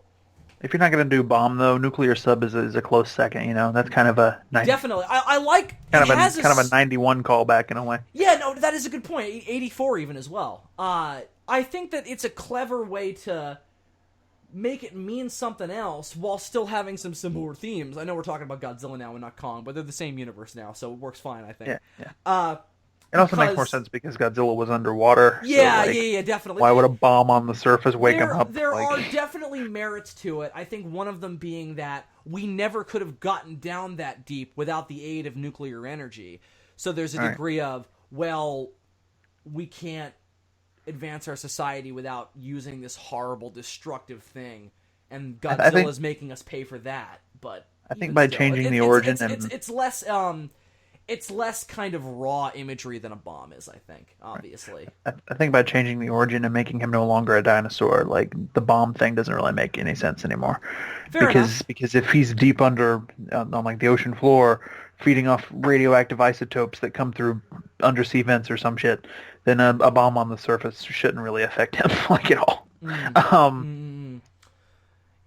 S2: If you're not going to do bomb, though, nuclear sub is a close second. You know, that's kind of a
S1: definitely. I like
S2: kind of a 91 callback in a way.
S1: Yeah, no, that is a good point. 84 even as well. I think that it's a clever way to make it mean something else while still having some similar themes. I know we're talking about Godzilla now and not Kong, but they're the same universe now, so it works fine, I think.
S2: Yeah. It also makes more sense because Godzilla was underwater.
S1: Yeah,
S2: so,
S1: yeah, definitely.
S2: Why would a bomb on the surface wake him up?
S1: There are definitely merits to it. I think one of them being that we never could have gotten down that deep without the aid of nuclear energy. So there's a degree of, well, we can't advance our society without using this horrible, destructive thing. And Godzilla's making us pay for that. But
S2: I think by changing the origin...
S1: It's less kind of raw imagery than a bomb is, I think, obviously.
S2: I think by changing the origin and making him no longer a dinosaur, like, the bomb thing doesn't really make any sense anymore. Because if he's deep under, on like the ocean floor, feeding off radioactive isotopes that come through undersea vents or some shit, then a bomb on the surface shouldn't really affect him, like, at all.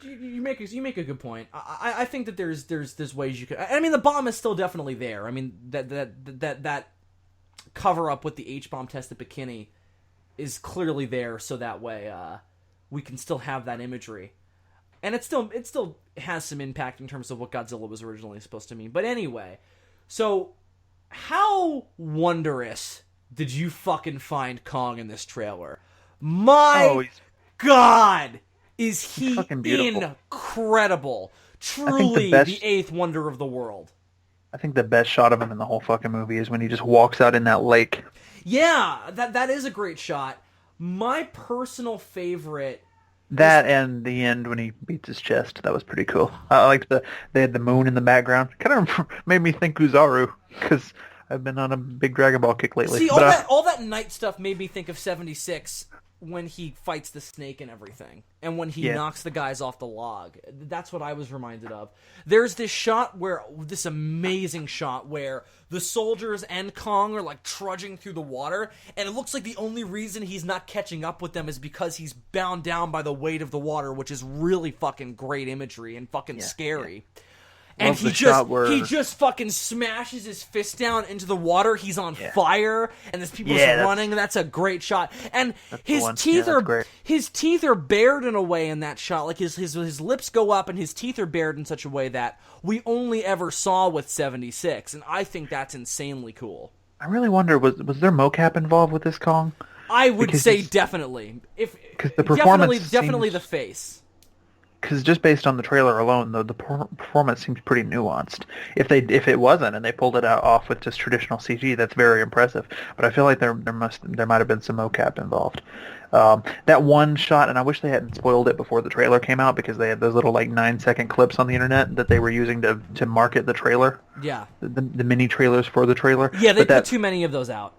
S1: You make a good point. I think that there's ways you could. I mean, the bomb is still definitely there. I mean, that cover up with the H-bomb test at Bikini is clearly there, so that way we can still have that imagery, and it still has some impact in terms of what Godzilla was originally supposed to mean. But anyway, so how wondrous did you fucking find Kong in this trailer? My God! Is he incredible? Truly the eighth wonder of the world.
S2: I think the best shot of him in the whole fucking movie is when he just walks out in that lake.
S1: Yeah, that is a great shot. My personal favorite...
S2: That and the end when he beats his chest. That was pretty cool. I liked they had the moon in the background. Kind of made me think Uzaru, because I've been on a big Dragon Ball kick lately.
S1: See, all that night stuff made me think of 76... when he fights the snake and everything, and when he knocks the guys off the log. That's what I was reminded of. There's this amazing shot where the soldiers and Kong are like trudging through the water, and it looks like the only reason he's not catching up with them is because he's bound down by the weight of the water, which is really fucking great imagery and fucking scary. Yeah. And he just fucking smashes his fist down into the water. He's on fire, and there's people running. That's a great shot. And his teeth are bared in a way in that shot. Like his lips go up, and his teeth are bared in such a way that we only ever saw with 76. And I think that's insanely cool.
S2: I really wonder, was there mocap involved with this Kong?
S1: I would say definitely.
S2: Because the performance
S1: definitely the face.
S2: Because just based on the trailer alone, the performance seems pretty nuanced. If it wasn't and they pulled it off with just traditional CG, that's very impressive. But I feel like there might have been some mocap involved. That one shot, and I wish they hadn't spoiled it before the trailer came out, because they had those little like 9-second clips on the internet that they were using to market the trailer.
S1: Yeah.
S2: The mini trailers for the trailer.
S1: Yeah, they put too many of those out.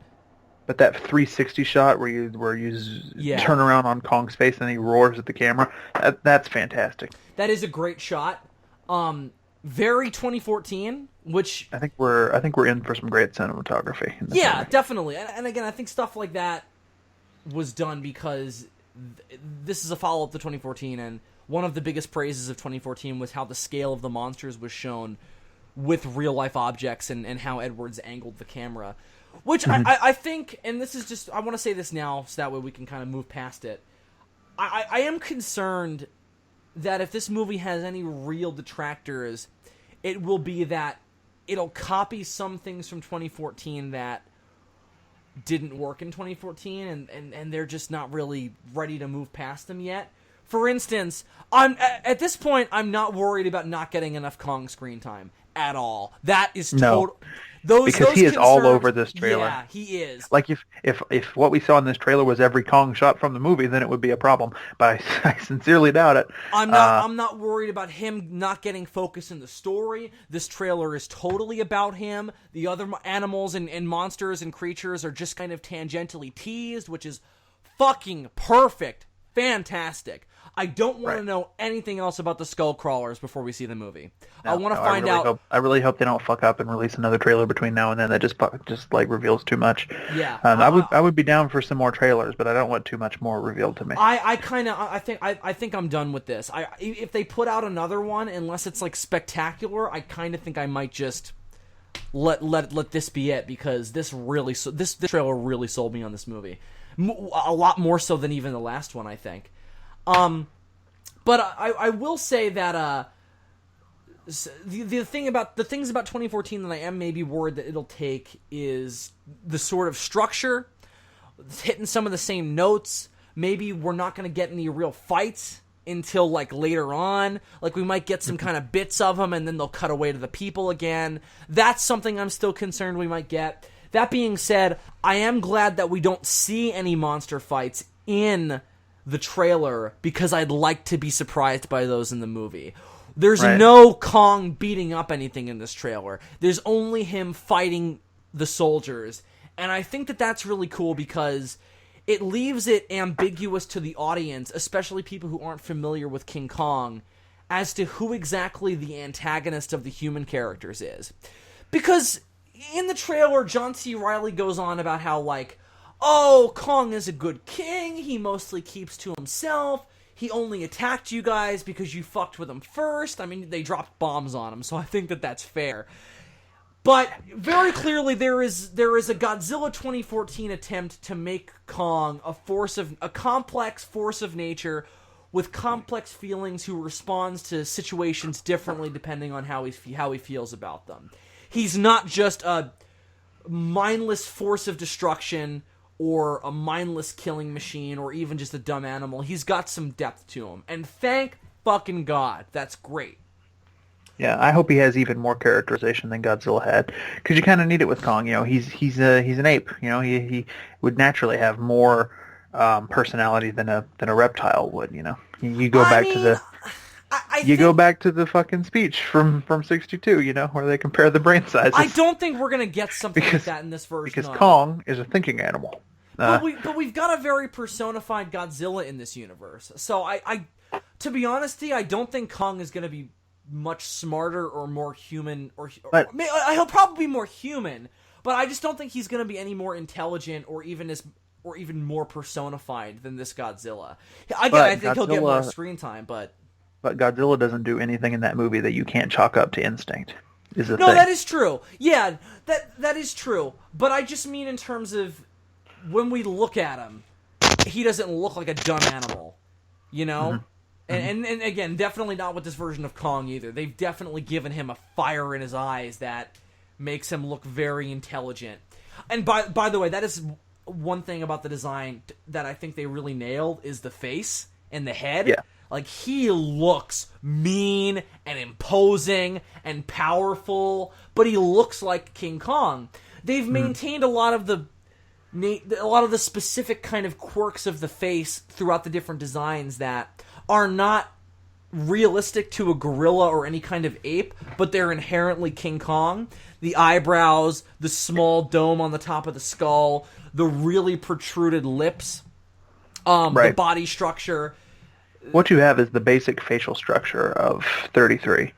S2: But that 360 shot where you turn around on Kong's face and he roars at the camera, that's fantastic.
S1: That is a great shot. Very 2014, which
S2: I think we're in for some great cinematography.
S1: Yeah,
S2: movie.
S1: Definitely. And again, I think stuff like that was done because this is a follow-up to 2014, and one of the biggest praises of 2014 was how the scale of the monsters was shown with real-life objects and how Edwards angled the camera. Which I think, and this is just, I want to say this now so that way we can kind of move past it. I am concerned that if this movie has any real detractors, it will be that it'll copy some things from 2014 that didn't work in 2014, and they're just not really ready to move past them yet. For instance, at this point, I'm not worried about not getting enough Kong screen time at all. That is total.
S2: Because he is all over this trailer.
S1: Yeah, he is.
S2: Like if what we saw in this trailer was every Kong shot from the movie, then it would be a problem. But I sincerely doubt it.
S1: I'm not worried about him not getting focus in the story. This trailer is totally about him. The other animals and monsters and creatures are just kind of tangentially teased, which is fucking perfect. Fantastic. I don't want to know anything else about the skull crawlers before we see the movie. I want to find out.
S2: I really hope they don't fuck up and release another trailer between now and then that just like reveals too much.
S1: Yeah,
S2: I would be down for some more trailers, but I don't want too much more revealed to me.
S1: I think I'm done with this. If they put out another one, unless it's like spectacular, I kind of think I might just let this be it, because this trailer really sold me on this movie. A lot more so than even the last one, I think. But I will say that the things about 2014 that I am maybe worried that it'll take is the sort of structure, hitting some of the same notes. Maybe we're not going to get any real fights until like later on. Like we might get some kind of bits of them, and then they'll cut away to the people again. That's something I'm still concerned we might get. That being said, I am glad that we don't see any monster fights in the trailer, because I'd like to be surprised by those in the movie. There's no Kong beating up anything in this trailer. There's only him fighting the soldiers. And I think that that's really cool, because it leaves it ambiguous to the audience, especially people who aren't familiar with King Kong, as to who exactly the antagonist of the human characters is. Because in the trailer, John C. Reilly goes on about how, like, oh, Kong is a good king, he mostly keeps to himself, he only attacked you guys because you fucked with him first. I mean, they dropped bombs on him, so I think that that's fair. But very clearly there is a Godzilla 2014 attempt to make Kong a complex force of nature with complex feelings, who responds to situations differently depending on how he feels about them. He's not just a mindless force of destruction or a mindless killing machine or even just a dumb animal. He's got some depth to him. And thank fucking God. That's great.
S2: Yeah, I hope he has even more characterization than Godzilla had, because you kind of need it with Kong. You know, he's an ape. You know, he would naturally have more personality than a reptile would. You know, you go back to the fucking speech from '62. You know, where they compare the brain sizes.
S1: I don't think we're gonna get something like that in this version.
S2: Because Kong is a thinking animal.
S1: But we've got a very personified Godzilla in this universe. So I to be honest, I don't think Kong is gonna be much smarter or more human, he'll probably be more human, but I just don't think he's going to be any more intelligent or even more personified than this Godzilla. I think he'll get more screen time, but
S2: Godzilla doesn't do anything in that movie that you can't chalk up to instinct.
S1: No, that is true. Yeah, that is true. But I just mean in terms of when we look at him, he doesn't look like a dumb animal, you know? Mm-hmm. And again, definitely not with this version of Kong either. They've definitely given him a fire in his eyes that makes him look very intelligent. And by the way, that is one thing about the design that I think they really nailed, is the face and the head.
S2: Yeah.
S1: Like, he looks mean and imposing and powerful, but he looks like King Kong. They've maintained a lot of the specific kind of quirks of the face throughout the different designs that are not realistic to a gorilla or any kind of ape, but they're inherently King Kong. The eyebrows, the small dome on the top of the skull, the really protruded lips, the body structure.
S2: What you have is the basic facial structure of 33,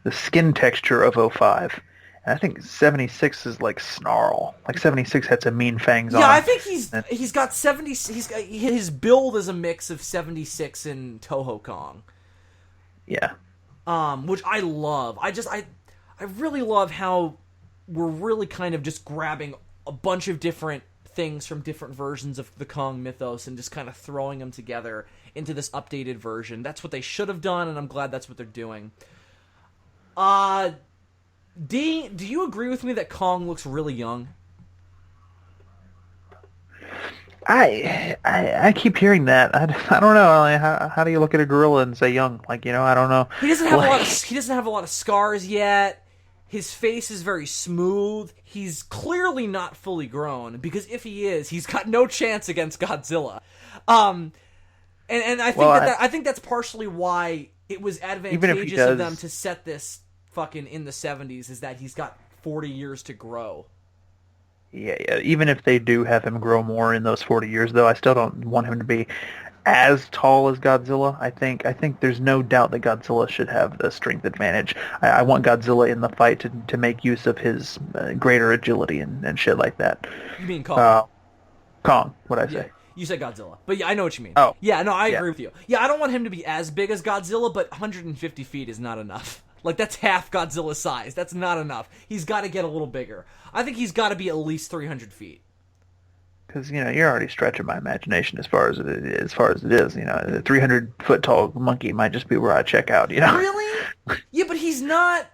S2: the skin texture of 05. And I think 76 is like snarl. Like 76 had some mean fangs on.
S1: Yeah, I think he's got 70. His build is a mix of 76 and Toho Kong.
S2: Yeah.
S1: Which I love. I really love how we're really kind of just grabbing a bunch of different things from different versions of the Kong mythos and just kind of throwing them together into this updated version. That's what they should have done, and I'm glad that's what they're doing. D, do you agree with me that Kong looks really young?
S2: I keep hearing that. I don't know. Like, how do you look at a gorilla and say young? Like, I don't know.
S1: He doesn't have a lot of scars yet. His face is very smooth. He's clearly not fully grown, because if he is, he's got no chance against Godzilla. And I think I think that's partially why it was advantageous of them to set this fucking in the 70s, is that he's got 40 years to grow.
S2: Yeah. Even if they do have him grow more in those 40 years, though, I still don't want him to be as tall as Godzilla. I think there's no doubt that Godzilla should have the strength advantage. I want Godzilla in the fight to make use of his greater agility and shit like that.
S1: You mean Kong?
S2: Kong, what'd I say?
S1: Yeah. You said Godzilla, but yeah, I know what you mean.
S2: Oh.
S1: Yeah, no, I agree with you. Yeah, I don't want him to be as big as Godzilla, but 150 feet is not enough. Like, that's half Godzilla's size. That's not enough. He's got to get a little bigger. I think he's got to be at least 300 feet.
S2: Because, you're already stretching my imagination as far as it is. A 300-foot tall monkey might just be where I check out,
S1: Really? Yeah, but he's not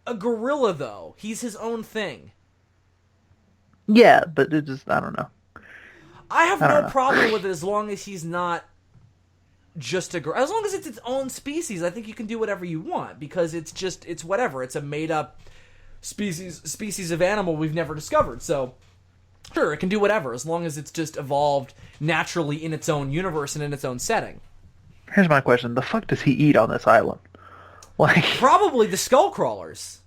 S1: a gorilla, though. He's his own thing.
S2: Yeah, but it just, I don't know.
S1: I have no problem with it as long as he's not just a gorilla. As long as it's its own species, I think you can do whatever you want, because it's whatever. It's a made-up species of animal we've never discovered, so sure, it can do whatever, as long as it's just evolved naturally in its own universe and in its own setting.
S2: Here's my question. The fuck does he eat on this island? Like,
S1: probably the skull crawlers.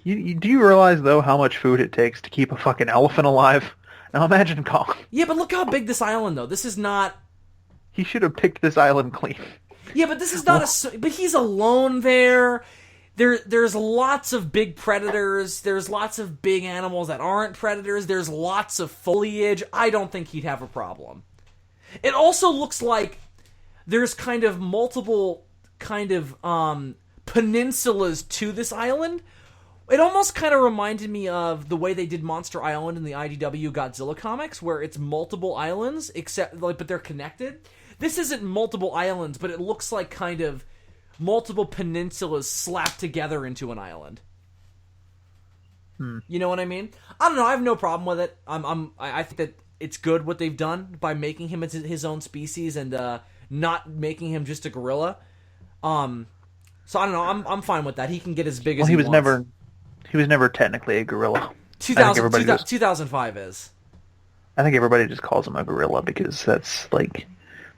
S2: Do you realize, though, how much food it takes to keep a fucking elephant alive? Now imagine Kong.
S1: Yeah, but look how big this island, though. This is not...
S2: He should have picked this island clean.
S1: Yeah, but this is not But he's alone there. There's lots of big predators. There's lots of big animals that aren't predators. There's lots of foliage. I don't think he'd have a problem. It also looks like there's kind of multiple peninsulas to this island. It almost kind of reminded me of the way they did Monster Island in the IDW Godzilla comics, where it's multiple islands, but they're connected. This isn't multiple islands, but it looks like kind of multiple peninsulas slapped together into an island. You know what I mean? I don't know. I have no problem with it. I think that it's good what they've done by making him his own species and not making him just a gorilla. So I don't know. I'm fine with that. He can get as big as he wants.
S2: He was never technically a gorilla.
S1: 2005 is.
S2: I think everybody just calls him a gorilla because that's like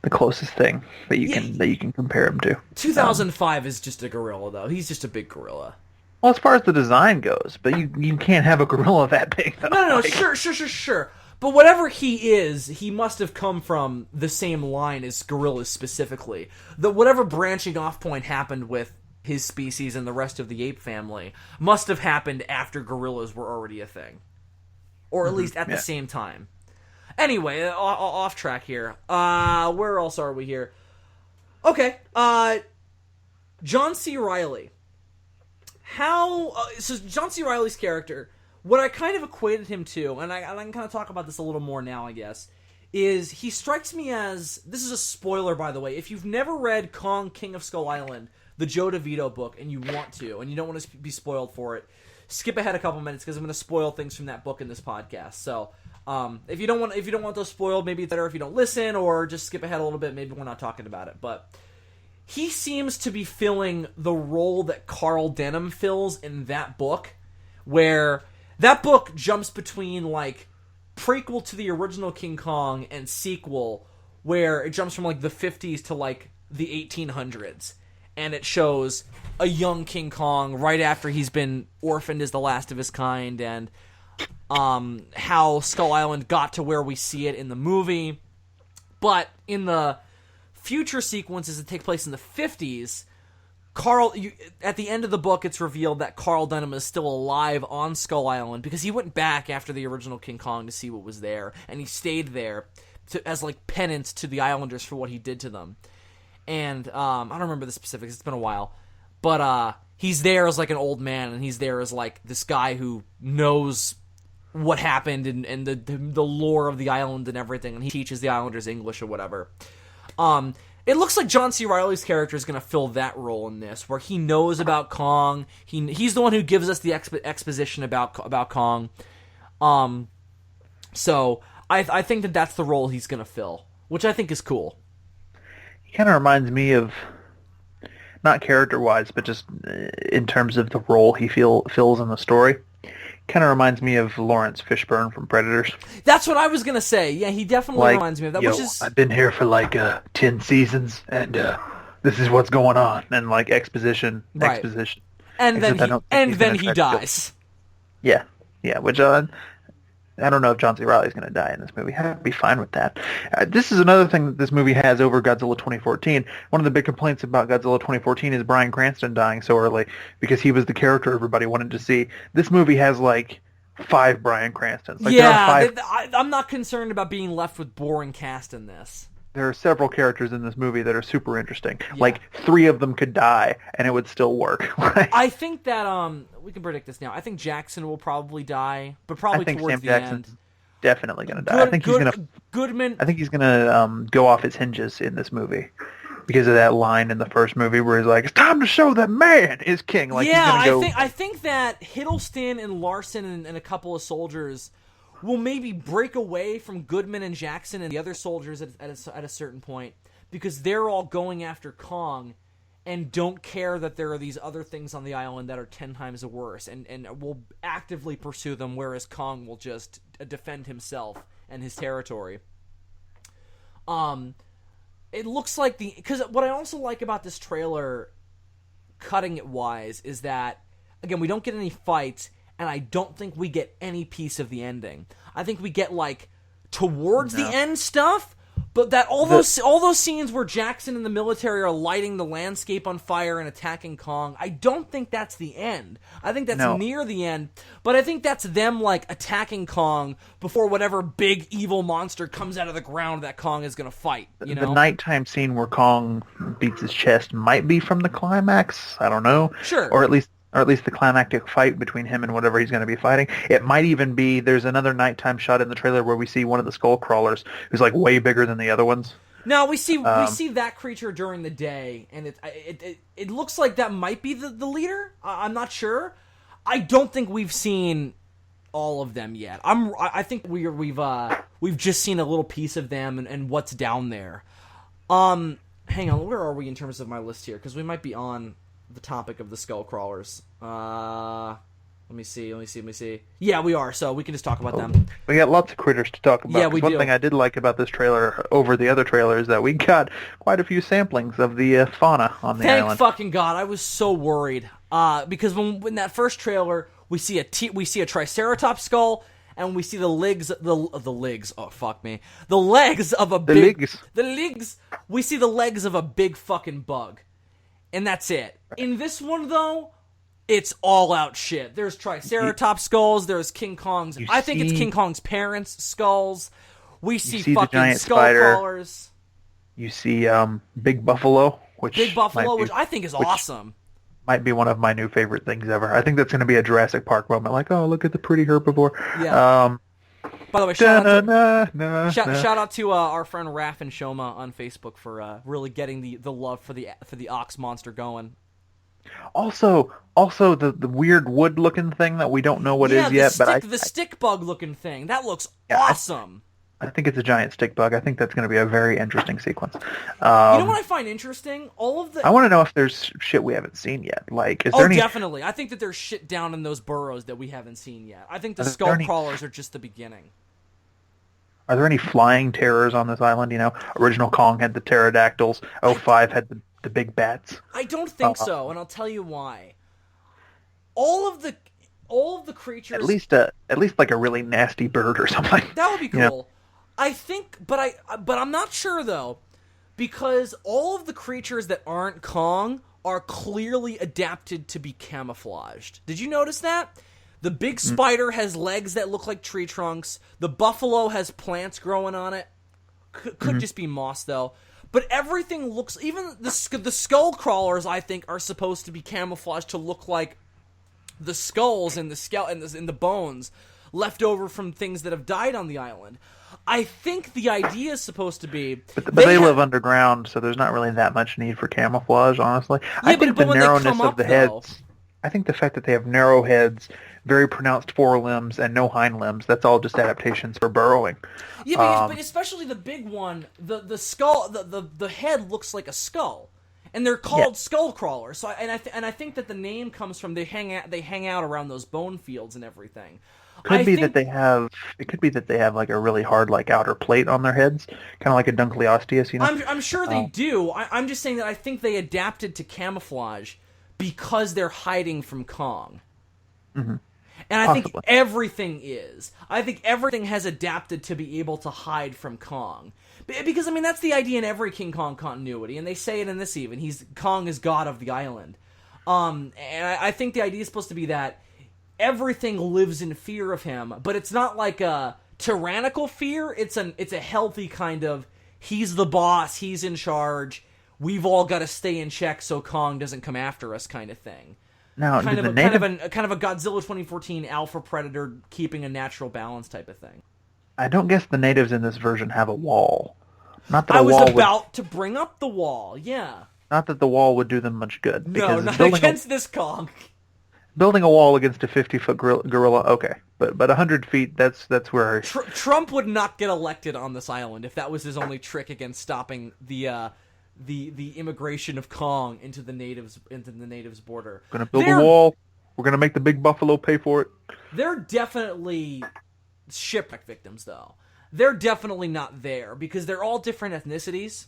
S2: the closest thing that you can compare him to.
S1: 2005 is just a gorilla, though. He's just a big gorilla.
S2: Well, as far as the design goes, but you can't have a gorilla that big, though.
S1: No, sure. But whatever he is, he must have come from the same line as gorillas specifically. Whatever branching off point happened with his species and the rest of the ape family must have happened after gorillas were already a thing. Or at least at the same time. Anyway, off track here. Where else are we here? Okay, John C. Reilly. So John C. Reilly's character, what I kind of equated him to, and I can kind of talk about this a little more now, I guess, is he strikes me as, this is a spoiler, by the way, if you've never read Kong, King of Skull Island, the Joe DeVito book, and you want to, and you don't want to be spoiled for it, skip ahead a couple minutes, because I'm going to spoil things from that book in this podcast. So, if you don't want those spoiled, maybe it's better if you don't listen, or just skip ahead a little bit, maybe we're not talking about it, but he seems to be filling the role that Carl Denham fills in that book, where that book jumps between, like, prequel to the original King Kong and sequel, where it jumps from, like, the 50s to, like, the 1800s. And it shows a young King Kong right after he's been orphaned as the last of his kind, and how Skull Island got to where we see it in the movie. But in the future sequences that take place in the 50s, at the end of the book, it's revealed that Carl Denham is still alive on Skull Island because he went back after the original King Kong to see what was there, and he stayed there as like penance to the Islanders for what he did to them. And I don't remember the specifics; it's been a while, but he's there as like an old man, and he's there as like this guy who knows what happened and the lore of the island and everything, and he teaches the Islanders English or whatever. It looks like John C. Reilly's character is going to fill that role in this, where he knows about Kong. He's the one who gives us the exposition about Kong. So I think that that's the role he's going to fill, which I think is cool.
S2: He kind of reminds me of, not character-wise, but just in terms of the role he fills in the story. Kind of reminds me of Lawrence Fishburne from Predators.
S1: That's what I was going to say. Yeah, he definitely reminds me of that. Which is,
S2: I've been here for like 10 seasons, and this is what's going on, and like exposition.
S1: And then he dies.
S2: Yeah, which I don't know if John C. Reilly's going to die in this movie. I'd be fine with that. This is another thing that this movie has over Godzilla 2014. One of the big complaints about Godzilla 2014 is Bryan Cranston dying so early because he was the character everybody wanted to see. This movie has like 5 Bryan Cranstons. Like,
S1: I'm not concerned about being left with boring cast in this.
S2: There are several characters in this movie that are super interesting. Yeah. Like 3 of them could die and it would still work.
S1: I think that we can predict this now. I think Jackson will probably die, but probably towards the end.
S2: Definitely going to die. I think he's going to
S1: Goodman.
S2: I think he's going to go off his hinges in this movie because of that line in the first movie where he's like, "It's time to show that man is king." Like,
S1: yeah, I think that Hiddleston and Larson and a couple of soldiers will maybe break away from Goodman and Jackson and the other soldiers at a certain point because they're all going after Kong and don't care that there are these other things on the island that are 10 times worse and will actively pursue them, whereas Kong will just defend himself and his territory. It looks like because what I also like about this trailer, cutting it wise, is that, again, we don't get any fights, and I don't think we get any piece of the ending. I think we get, like, towards the end stuff, but that all those scenes where Jackson and the military are lighting the landscape on fire and attacking Kong, I don't think that's the end. I think that's near the end, but I think that's them, like, attacking Kong before whatever big evil monster comes out of the ground that Kong is going to fight, you know?
S2: The nighttime scene where Kong beats his chest might be from the climax. I don't know.
S1: Sure.
S2: Or at least the climactic fight between him and whatever he's going to be fighting. It might even be, there's another nighttime shot in the trailer where we see one of the skull crawlers who's like way bigger than the other ones.
S1: No, we see that creature during the day, and it looks like that might be the leader. I'm not sure. I don't think we've seen all of them yet. I think we've just seen a little piece of them and what's down there. Hang on, where are we in terms of my list here? Because we might be on the topic of the skull crawlers. Let me see. Yeah, we are, so we can just talk about them.
S2: We got lots of critters to talk about.
S1: Yeah, we do.
S2: One thing I did like about this trailer over the other trailer is that we got quite a few samplings of the fauna on the island.
S1: Thank fucking God. I was so worried. Because when that first trailer, we see a triceratops skull, and we see the legs. Oh, fuck me. The legs of a big... The legs. We see the legs of a big fucking bug. And that's it. In this one, though, it's all-out shit. There's Triceratops skulls. There's King Kong's... I think it's King Kong's parents' skulls. We see fucking skull crawlers.
S2: You see Big Buffalo, which
S1: I think is awesome.
S2: Might be one of my new favorite things ever. I think that's going to be a Jurassic Park moment. Like, oh, look at the pretty herbivore.
S1: Yeah. By the way, shout out to our friend Raph and Shoma on Facebook for really getting the love for the ox monster going.
S2: Also the weird wood looking thing that we don't know what is yet,
S1: the stick bug looking thing that looks awesome.
S2: I think it's a giant stick bug. I think that's going to be a very interesting sequence.
S1: You know what I find interesting? I
S2: want to know if there's shit we haven't seen yet. Like, is there any...
S1: definitely. I think that there's shit down in those burrows that we haven't seen yet. I think the skull crawlers are just the beginning.
S2: Are there any flying terrors on this island? You know, original Kong had the pterodactyls. 05 had the big bats.
S1: I don't think so, and I'll tell you why. All of the creatures...
S2: At least like a really nasty bird or something.
S1: That would be cool.
S2: You know?
S1: I think, but I'm not sure though, because all of the creatures that aren't Kong are clearly adapted to be camouflaged. Did you notice that? The big spider has legs that look like tree trunks. The buffalo has plants growing on it. Could just be moss though. But everything looks, even the skull crawlers, I think, are supposed to be camouflaged to look like the skulls and the bones left over from things that have died on the island. I think the idea is supposed to be...
S2: But they live underground, so there's not really that much need for camouflage, honestly. I think the narrowness of the heads... I think the fact that they have narrow heads very pronounced forelimbs and no hind limbs. That's all just adaptations for burrowing.
S1: Yeah, but especially the big one, the skull, the head looks like a skull, and they're called skull crawlers. So I think that the name comes from they hang out around those bone fields and everything.
S2: It could be that they have like a really hard like outer plate on their heads, kind of like a Dunkleosteus, you know.
S1: I'm sure they do. I'm just saying that I think they adapted to camouflage because they're hiding from Kong.
S2: Mm-hmm.
S1: And I think everything is. I think everything has adapted to be able to hide from Kong. Because, I mean, that's the idea in every King Kong continuity, and they say it in this even. Kong is god of the island. And I think the idea is supposed to be that everything lives in fear of him, but it's not like a tyrannical fear. It's a healthy kind of, he's the boss, he's in charge, we've all got to stay in check so Kong doesn't come after us kind of thing.
S2: Now,
S1: kind of a Godzilla 2014 alpha predator keeping a natural balance type of thing.
S2: I don't guess the natives in this version have a wall. Not that
S1: I was about to bring up the wall, yeah.
S2: Not that the wall would do them much good.
S1: No, not against this Kong.
S2: Building a wall against a 50-foot gorilla, okay. But 100 feet, that's where...
S1: Trump would not get elected on this island if that was his only trick against stopping the immigration of Kong into the natives border.
S2: We're gonna build a wall. We're gonna make the big buffalo pay for it.
S1: They're definitely shipwreck victims, though. They're definitely not there because they're all different ethnicities.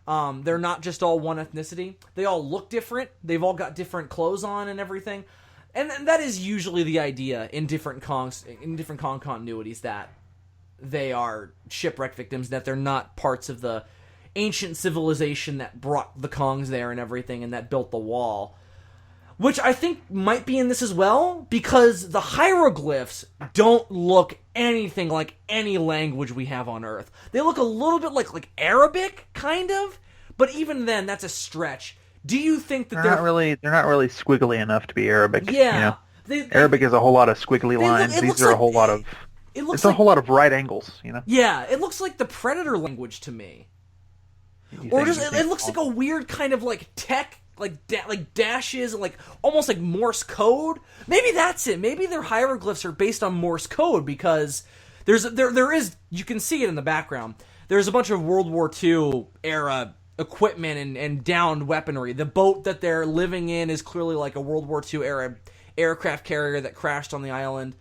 S1: They're not just all one ethnicity. They all look different. They've all got different clothes on and everything. And that is usually the idea in different Kong continuities, that they are shipwreck victims, that they're not parts of the ancient civilization that brought the Kongs there and everything and that built the wall. Which I think might be in this as well, because the hieroglyphs don't look anything like any language we have on Earth. They look a little bit like Arabic, kind of, but even then, that's a stretch. Do you think that they're
S2: not really squiggly enough to be Arabic?
S1: Yeah.
S2: You know? Arabic is a whole lot of squiggly lines. These are a whole lot of... It's a whole lot of right angles, you know?
S1: Yeah, it looks like the Predator language to me. Or just it looks like a weird kind of like tech, like dashes and like almost like Morse code. Maybe that's it. Maybe their hieroglyphs are based on Morse code, because there is, you can see it in the background. There's a bunch of World War II era equipment and downed weaponry. The boat that they're living in is clearly like a World War II era aircraft carrier that crashed on the island.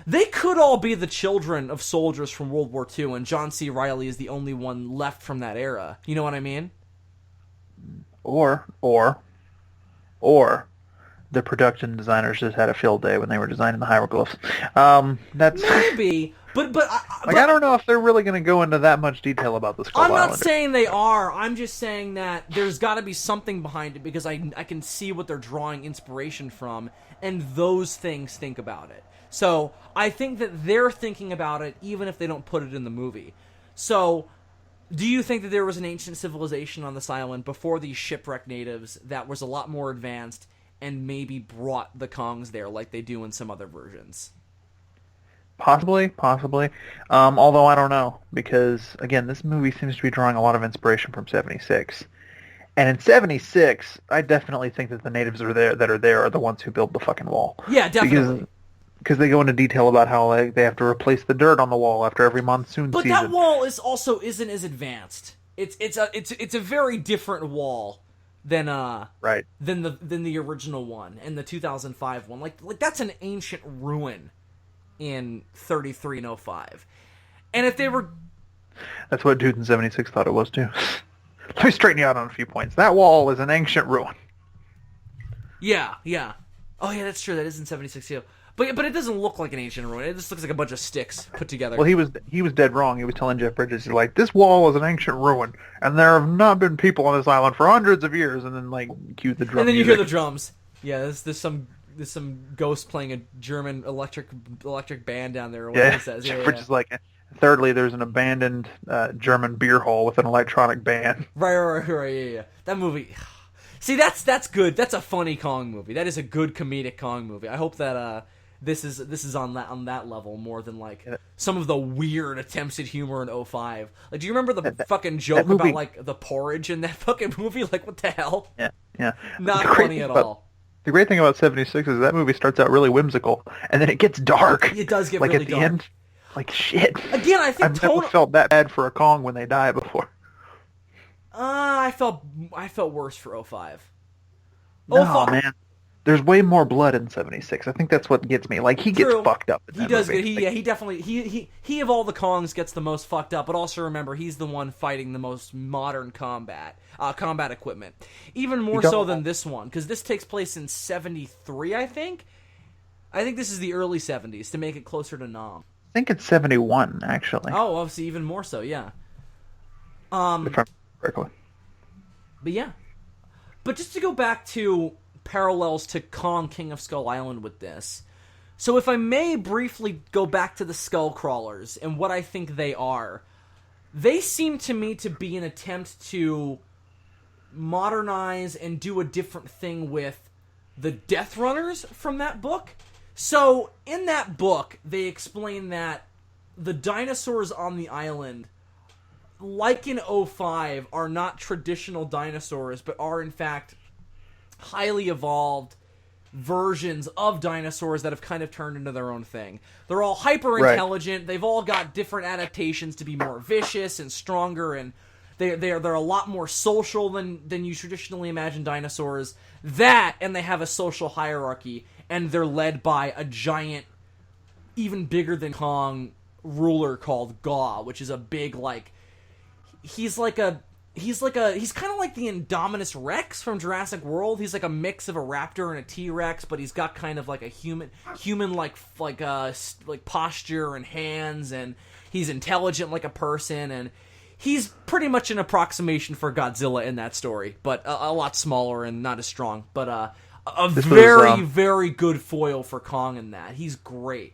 S1: They could all be the children of soldiers from World War II, and John C. Reilly is the only one left from that era. You know what I mean?
S2: Or the production designers just had a field day when they were designing the hieroglyphs. That's
S1: maybe, but
S2: I don't know if they're really going to go into that much detail about the Skull Islander.
S1: I'm not saying they are. I'm just saying that there's got to be something behind it, because I can see what they're drawing inspiration from, and those things think about it. So I think that they're thinking about it even if they don't put it in the movie. So do you think that there was an ancient civilization on this island before these shipwreck natives that was a lot more advanced and maybe brought the Kongs there like they do in some other versions?
S2: Possibly. Although I don't know, because, again, this movie seems to be drawing a lot of inspiration from 76. And in 76, I definitely think that the natives that are there are the ones who built the fucking wall.
S1: Yeah, definitely.
S2: Because they go into detail about how they have to replace the dirt on the wall after every monsoon season.
S1: But that wall isn't as advanced. It's a very different wall than the original one and the 2005 one. Like that's an ancient ruin in 33 and 05. And if they were...
S2: That's what dude in 76 thought it was too. Let me straighten you out on a few points. That wall is an ancient ruin.
S1: Yeah. Oh yeah, that's true. That is in 76 too. But it doesn't look like an ancient ruin. It just looks like a bunch of sticks put together.
S2: Well, he was dead wrong. He was telling Jeff Bridges, he's like, this wall is an ancient ruin, and there have not been people on this island for hundreds of years. And then cue the drum.
S1: And then
S2: music.
S1: You hear the drums. Yeah, there's some ghost playing a German electric band down there. Or whatever it says.
S2: Jeff Bridges is like. Thirdly, there's an abandoned German beer hall with an electronic band.
S1: Right. Yeah. That movie. See, that's good. That's a funny Kong movie. That is a good comedic Kong movie. I hope that this is on that level more than some of the weird attempts at humor in 05. Like, do you remember the fucking joke about the porridge in that fucking movie? Like, what the hell?
S2: Yeah.
S1: Not funny at all.
S2: The great thing about 76 is that movie starts out really whimsical, and then it gets dark.
S1: It does get
S2: like
S1: really
S2: at the
S1: dark.
S2: end, like shit.
S1: Again, I think
S2: I've never felt that bad for a Kong when they die before.
S1: I felt worse for 05.
S2: No, man. There's way more blood in 76. I think that's what gets me. Like, he gets fucked up in that movie.
S1: He definitely he of all the Kongs gets the most fucked up, but also remember he's the one fighting the most modern combat equipment. Even more so than this one, because this takes place in 73, I think. I think this is the early 70s to make it closer to Nam.
S2: I think it's 71, actually.
S1: Oh, obviously even more so, yeah.
S2: If I'm correctly.
S1: But yeah. But just to go back to parallels to Kong, King of Skull Island with this. So if I may briefly go back to the Skull Crawlers and what I think they are, they seem to me to be an attempt to modernize and do a different thing with the Death Runners from that book. So in that book, they explain that the dinosaurs on the island, like in 05, are not traditional dinosaurs, but are in fact highly evolved versions of dinosaurs that have kind of turned into their own thing. They're all hyper intelligent. Right. They've all got different adaptations to be more vicious and stronger, and they're a lot more social than you traditionally imagine dinosaurs. That, and they have a social hierarchy, and they're led by a giant, even bigger than Kong, ruler called Gaw, which is a big, like, he's kind of like the Indominus Rex from Jurassic World. He's like a mix of a raptor and a T-Rex, but he's got kind of like a human like posture and hands, and he's intelligent like a person, and he's pretty much an approximation for Godzilla in that story, but a lot smaller and not as strong. But a very good foil for Kong in that. He's great.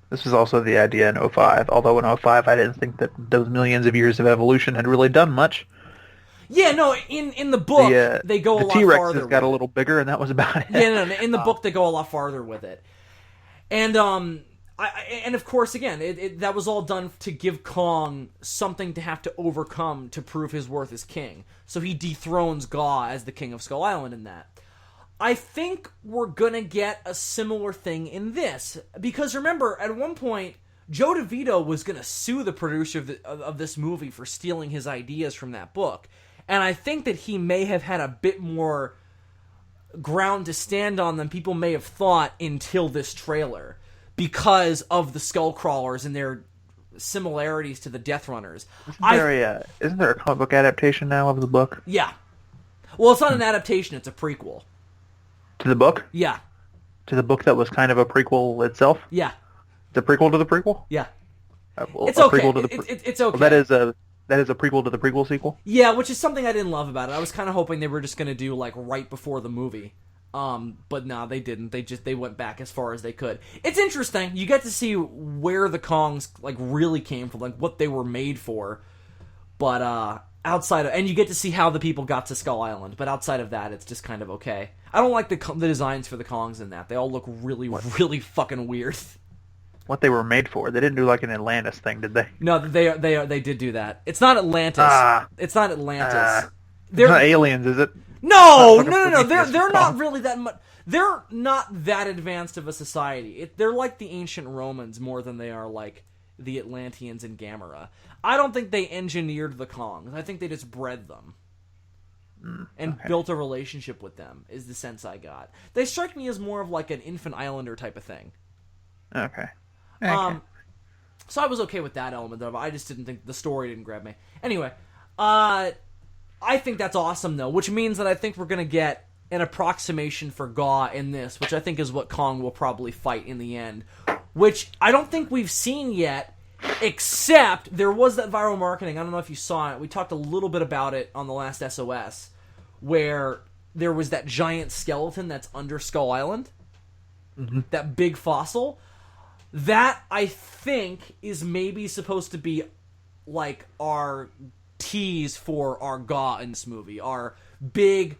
S2: This was also the idea in 05, although in 05 I didn't think that those millions of years of evolution had really done much.
S1: Yeah, no, in the book, they go a lot farther. The
S2: T-Rex got a little bigger, and that was about it.
S1: Yeah, no, in the book, they go a lot farther with it. And, and of course, again, that was all done to give Kong something to have to overcome to prove his worth as king. So he dethrones Gaw as the king of Skull Island in that. I think we're gonna get a similar thing in this. Because remember, at one point, Joe DeVito was gonna sue the producer of this movie for stealing his ideas from that book. And I think that he may have had a bit more ground to stand on than people may have thought until this trailer, because of the Skull Crawlers and their similarities to the Death Runners.
S2: Isn't there a comic book adaptation now of the book?
S1: Yeah. Well, it's not an adaptation, it's a prequel.
S2: To the book?
S1: Yeah.
S2: To the book that was kind of a prequel itself?
S1: Yeah.
S2: The prequel to the prequel?
S1: Yeah.
S2: It's okay.
S1: It's okay.
S2: Well, that is a prequel to the prequel sequel?
S1: Yeah, which is something I didn't love about it. I was kind of hoping they were just going to do, like, right before the movie. But no, they didn't. They went back as far as they could. It's interesting. You get to see where the Kongs, like, really came from, like, what they were made for. But, and you get to see how the people got to Skull Island. But outside of that, it's just kind of okay. I don't like the designs for the Kongs in that. They all look really, really fucking weird.
S2: What they were made for. They didn't do like an Atlantis thing, did they?
S1: No, they did do that. It's not Atlantis. It's not Atlantis.
S2: They're not aliens, is it?
S1: No. They're not really that much. They're not that advanced of a society. They're like the ancient Romans more than they are like the Atlanteans in Gamera. I don't think they engineered the Kongs. I think they just bred them. And built a relationship with them, is the sense I got. They strike me as more of like an Infant Islander type of thing.
S2: Okay.
S1: So I was okay with that element of it. I just didn't think the story didn't grab me. Anyway, I think that's awesome though, which means that I think we're gonna get an approximation for Gaw in this, which I think is what Kong will probably fight in the end, which I don't think we've seen yet. Except there was that viral marketing. I don't know if you saw it. We talked a little bit about it on the last SOS, where there was that giant skeleton that's under Skull Island. Mm-hmm. That big fossil. That, I think, is maybe supposed to be like our tease for our Gaw in this movie. Our big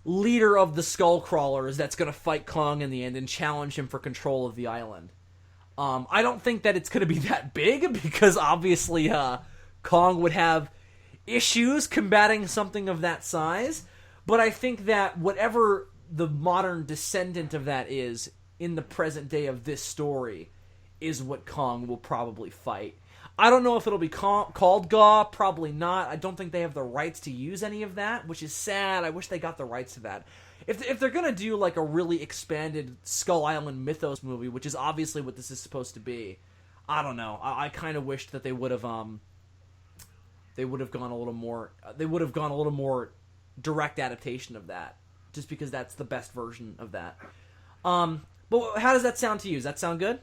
S1: leader of the Skull Crawlers that's going to fight Kong in the end and challenge him for control of the island. I don't think that it's going to be that big, because obviously Kong would have issues combating something of that size, but I think that whatever the modern descendant of that is, in the present day of this story, is what Kong will probably fight. I don't know if it'll be called Gaw, probably not. I don't think they have the rights to use any of that, which is sad. I wish they got the rights to that. If they're going to do like a really expanded Skull Island mythos movie, which is obviously what this is supposed to be, I don't know. I kind of wished that they would have gone a little more direct adaptation of that, just because that's the best version of that. But how does that sound to you? Does that sound good?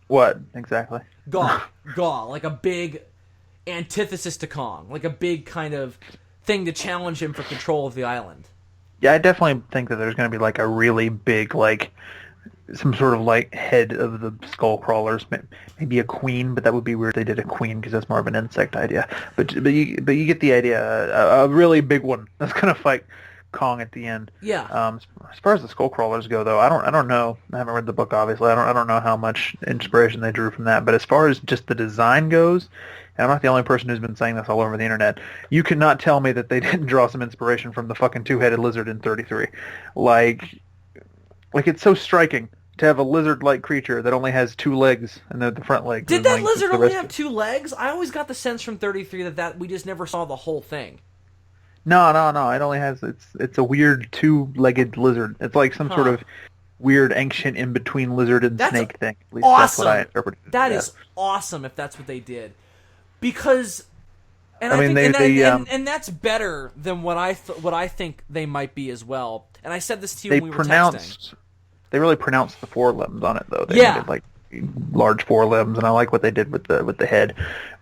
S2: What exactly?
S1: Gaw, like a big antithesis to Kong, like a big kind of thing to challenge him for control of the island.
S2: Yeah, I definitely think that there's going to be like a really big, like some sort of like head of the skull crawlers, maybe a queen, but that would be weird. If they did a queen because that's more of an insect idea. But you get the idea. A really big one that's going to fight Kong at the end.
S1: Yeah.
S2: As far as the skull crawlers go, though, I don't know. I haven't read the book, obviously. I don't know how much inspiration they drew from that. But as far as just the design goes, and I'm not the only person who's been saying this all over the internet, you cannot tell me that they didn't draw some inspiration from the fucking two-headed lizard in 33. Like it's so striking to have a lizard-like creature that only has two legs and the front legs.
S1: Did that lizard only have two legs? I always got the sense from 33 that we just never saw the whole thing.
S2: No. It only has it's a weird two-legged lizard. It's like some sort of weird ancient in-between lizard and snake thing. At least
S1: awesome.
S2: That's what I interpreted.
S1: That is awesome if that's what they did, because, and that's better than what I think they might be as well. And I said this to you when we were texting.
S2: They really pronounced the forelimbs on it, though. They did like large forelimbs, and I like what they did with the head.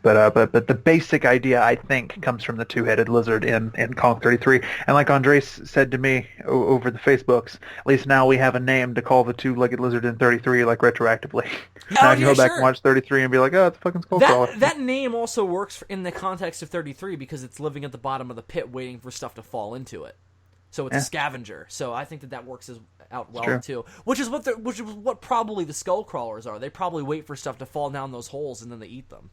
S2: But the basic idea, I think, comes from the two-headed lizard in Kong 33. And like Andres said to me over the Facebooks, at least now we have a name to call the two-legged lizard in 33, like retroactively. Now you go back and watch 33 and be like, oh, it's a fucking skull crawler.
S1: That name also works in the context of 33 because it's living at the bottom of the pit waiting for stuff to fall into it. So it's a scavenger. So I think that works out well too. Which is what probably the skull crawlers are. They probably wait for stuff to fall down those holes and then they eat them.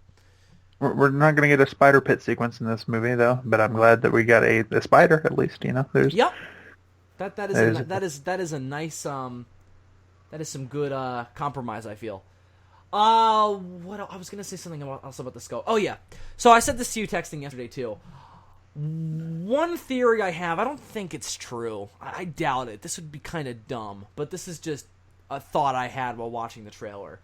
S2: We're not going to get a spider pit sequence in this movie though, but I'm glad that we got a spider at least. You know, there's
S1: that is a nice that is some good compromise. I feel. What I was going to say something else about the skull. Oh yeah, so I said this to you texting yesterday too. One theory I have, I don't think it's true. I doubt it. This would be kind of dumb, but this is just a thought I had while watching the trailer.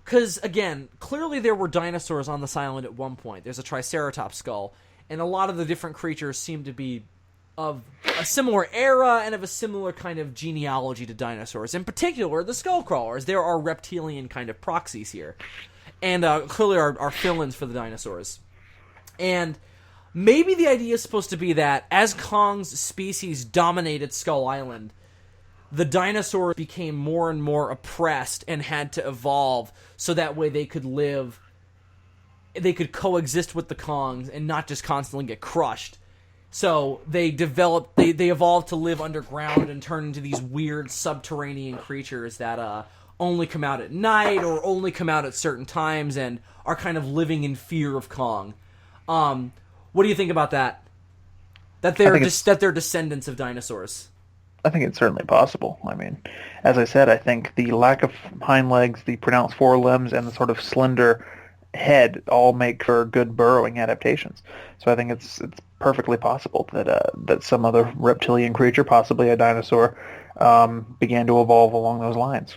S1: Because, again, clearly there were dinosaurs on this island at one point. There's a Triceratops skull, and a lot of the different creatures seem to be of a similar era and of a similar kind of genealogy to dinosaurs. In particular, the skull crawlers. There are reptilian kind of proxies here. And clearly are fill-ins for the dinosaurs. And maybe the idea is supposed to be that as Kong's species dominated Skull Island, the dinosaurs became more and more oppressed and had to evolve so that way they could coexist with the Kongs and not just constantly get crushed. So they evolved to live underground and turn into these weird subterranean creatures that only come out at night or only come out at certain times and are kind of living in fear of Kong. What do you think about that? That they're descendants of dinosaurs.
S2: I think it's certainly possible. I mean, as I said, I think the lack of hind legs, the pronounced forelimbs, and the sort of slender head all make for good burrowing adaptations. So I think it's perfectly possible that some other reptilian creature, possibly a dinosaur, began to evolve along those lines.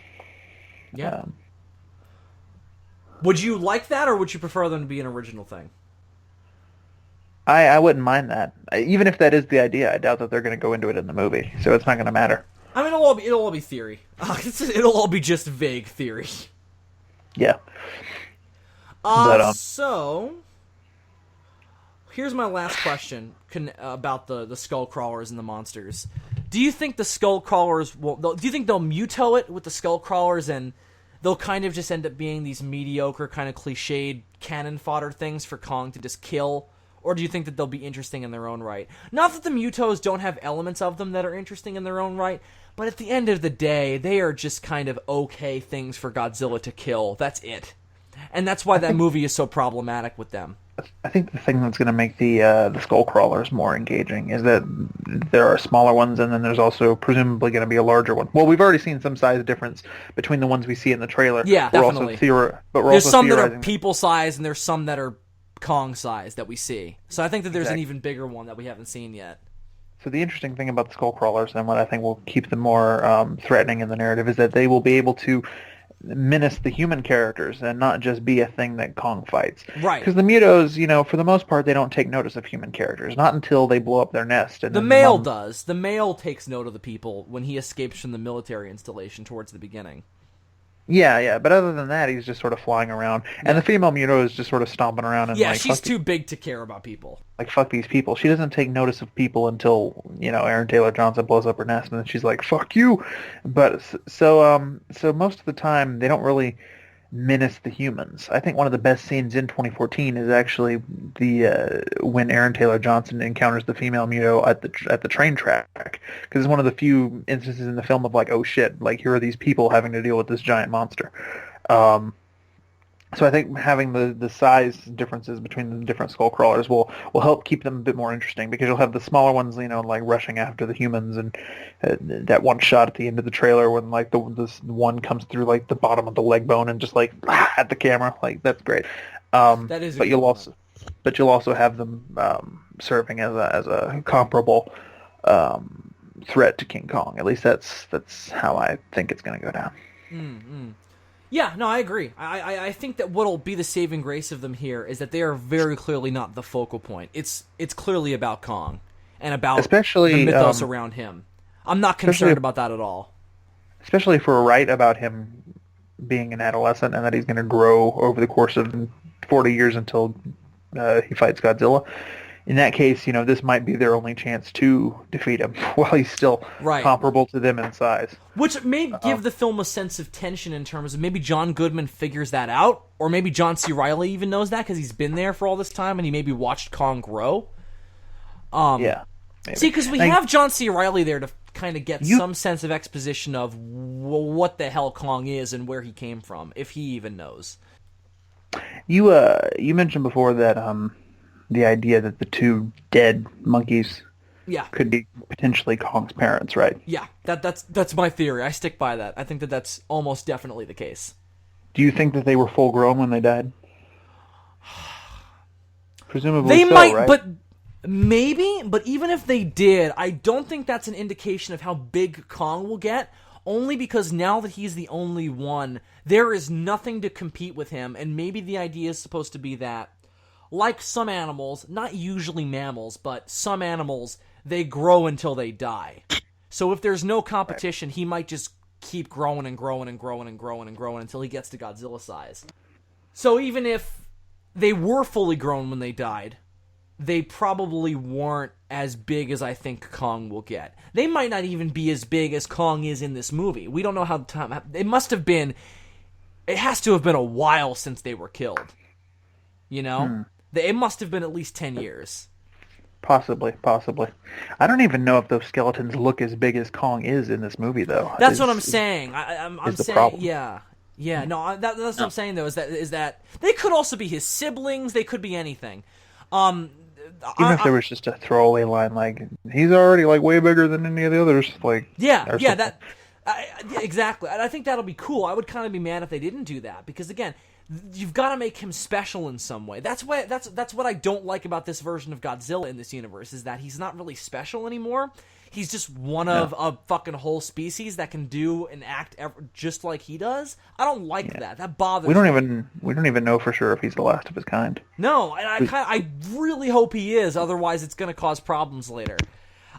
S1: Yeah. Would you like that, or would you prefer them to be an original thing?
S2: I wouldn't mind that. Even if that is the idea, I doubt that they're going to go into it in the movie, so it's not going to matter.
S1: I mean, it'll all be theory. It'll all be just vague theory.
S2: Yeah.
S1: So, here's my last question about the skull crawlers and the monsters. Do you think the skull crawlers do you think they'll muto it with the skull crawlers and they'll kind of just end up being these mediocre, kind of cliched cannon fodder things for Kong to just kill? Or do you think that they'll be interesting in their own right? Not that the Mutos don't have elements of them that are interesting in their own right, but at the end of the day, they are just kind of okay things for Godzilla to kill. That's it. And that's why that movie is so problematic with them.
S2: I think the thing that's going to make the skull crawlers more engaging is that there are smaller ones, and then there's also presumably going to be a larger one. Well, we've already seen some size difference between the ones we see in the trailer.
S1: Yeah, definitely.
S2: But we're
S1: There's
S2: also
S1: some that are
S2: theorizing
S1: people size, and there's some that are Kong size that we see. So I think that there's an
S2: Exactly.
S1: even bigger one that we haven't seen yet.
S2: So the interesting thing about the skull crawlers, and what I think will keep them more threatening in the narrative, is that they will be able to menace the human characters and not just be a thing that Kong fights.
S1: Right.
S2: Because the Mutos, for the most part, they don't take notice of human characters. Not until they blow up their nest. And
S1: The
S2: then
S1: male
S2: mom-
S1: does. The male takes note of the people when he escapes from the military installation towards the beginning.
S2: Yeah. But other than that, he's just sort of flying around. And the female Muto is just sort of stomping around and
S1: Yeah,
S2: like,
S1: she's too big to care about people.
S2: fuck these people. She doesn't take notice of people until, Aaron Taylor Johnson blows up her nest, and then she's like, fuck you. But so most of the time, they don't really menace the humans. I think one of the best scenes in 2014 is actually the when Aaron Taylor Johnson encounters the female Muto at the train track, because it's one of the few instances in the film of like, oh shit, like here are these people having to deal with this giant monster. So I think having the size differences between the different skull crawlers will help keep them a bit more interesting, because you'll have the smaller ones, like rushing after the humans, and that one shot at the end of the trailer when like this one comes through like the bottom of the leg bone and just like at the camera, like that's great.
S1: That is.
S2: But you'll also have them serving as a comparable threat to King Kong. At least that's how I think it's going to go down.
S1: Mm-hmm. Yeah, no, I agree. I think that what'll be the saving grace of them here is that they are very clearly not the focal point. It's clearly about Kong and about
S2: especially
S1: the mythos around him. I'm not concerned about that at all.
S2: Especially if we're right about him being an adolescent and that he's going to grow over the course of 40 years until he fights Godzilla. In that case, this might be their only chance to defeat him while he's still comparable to them in size.
S1: Which may give the film a sense of tension in terms of maybe John Goodman figures that out, or maybe John C. Reilly even knows that because he's been there for all this time and he maybe watched Kong grow.
S2: Yeah. Maybe.
S1: See, because we have John C. Reilly there to kind of get some sense of exposition of what the hell Kong is and where he came from, if he even knows.
S2: You mentioned before that the idea that the two dead monkeys could be potentially Kong's parents, right?
S1: Yeah, that's my theory. I stick by that. I think that that's almost definitely the case.
S2: Do you think that they were full grown when they died? Presumably
S1: they
S2: so,
S1: might,
S2: right?
S1: but maybe. But even if they did, I don't think that's an indication of how big Kong will get. Only because now that he's the only one, there is nothing to compete with him, and maybe the idea is supposed to be that, like some animals, not usually mammals, but some animals, they grow until they die. So if there's no competition, he might just keep growing and growing and growing and growing and growing until he gets to Godzilla size. So even if they were fully grown when they died, they probably weren't as big as I think Kong will get. They might not even be as big as Kong is in this movie. We don't know how time... It has to have been a while since they were killed. It must have been at least 10 years.
S2: Possibly. I don't even know if those skeletons look as big as Kong is in this movie, though.
S1: That's what I'm saying. I'm saying,
S2: problem.
S1: yeah. No, that's what I'm saying though. Is that they could also be his siblings. They could be anything. Even
S2: if there was just a throwaway line like he's already like way bigger than any of the others, like
S1: exactly. And I think that'll be cool. I would kind of be mad if they didn't do that because again, you've got to make him special in some way. That's what I don't like about this version of Godzilla in this universe is that he's not really special anymore. He's just one of a fucking whole species that can do and act just like he does. I don't like that. That bothers me.
S2: We don't even know for sure if he's the last of his kind.
S1: No, and I really hope he is. Otherwise, it's going to cause problems later.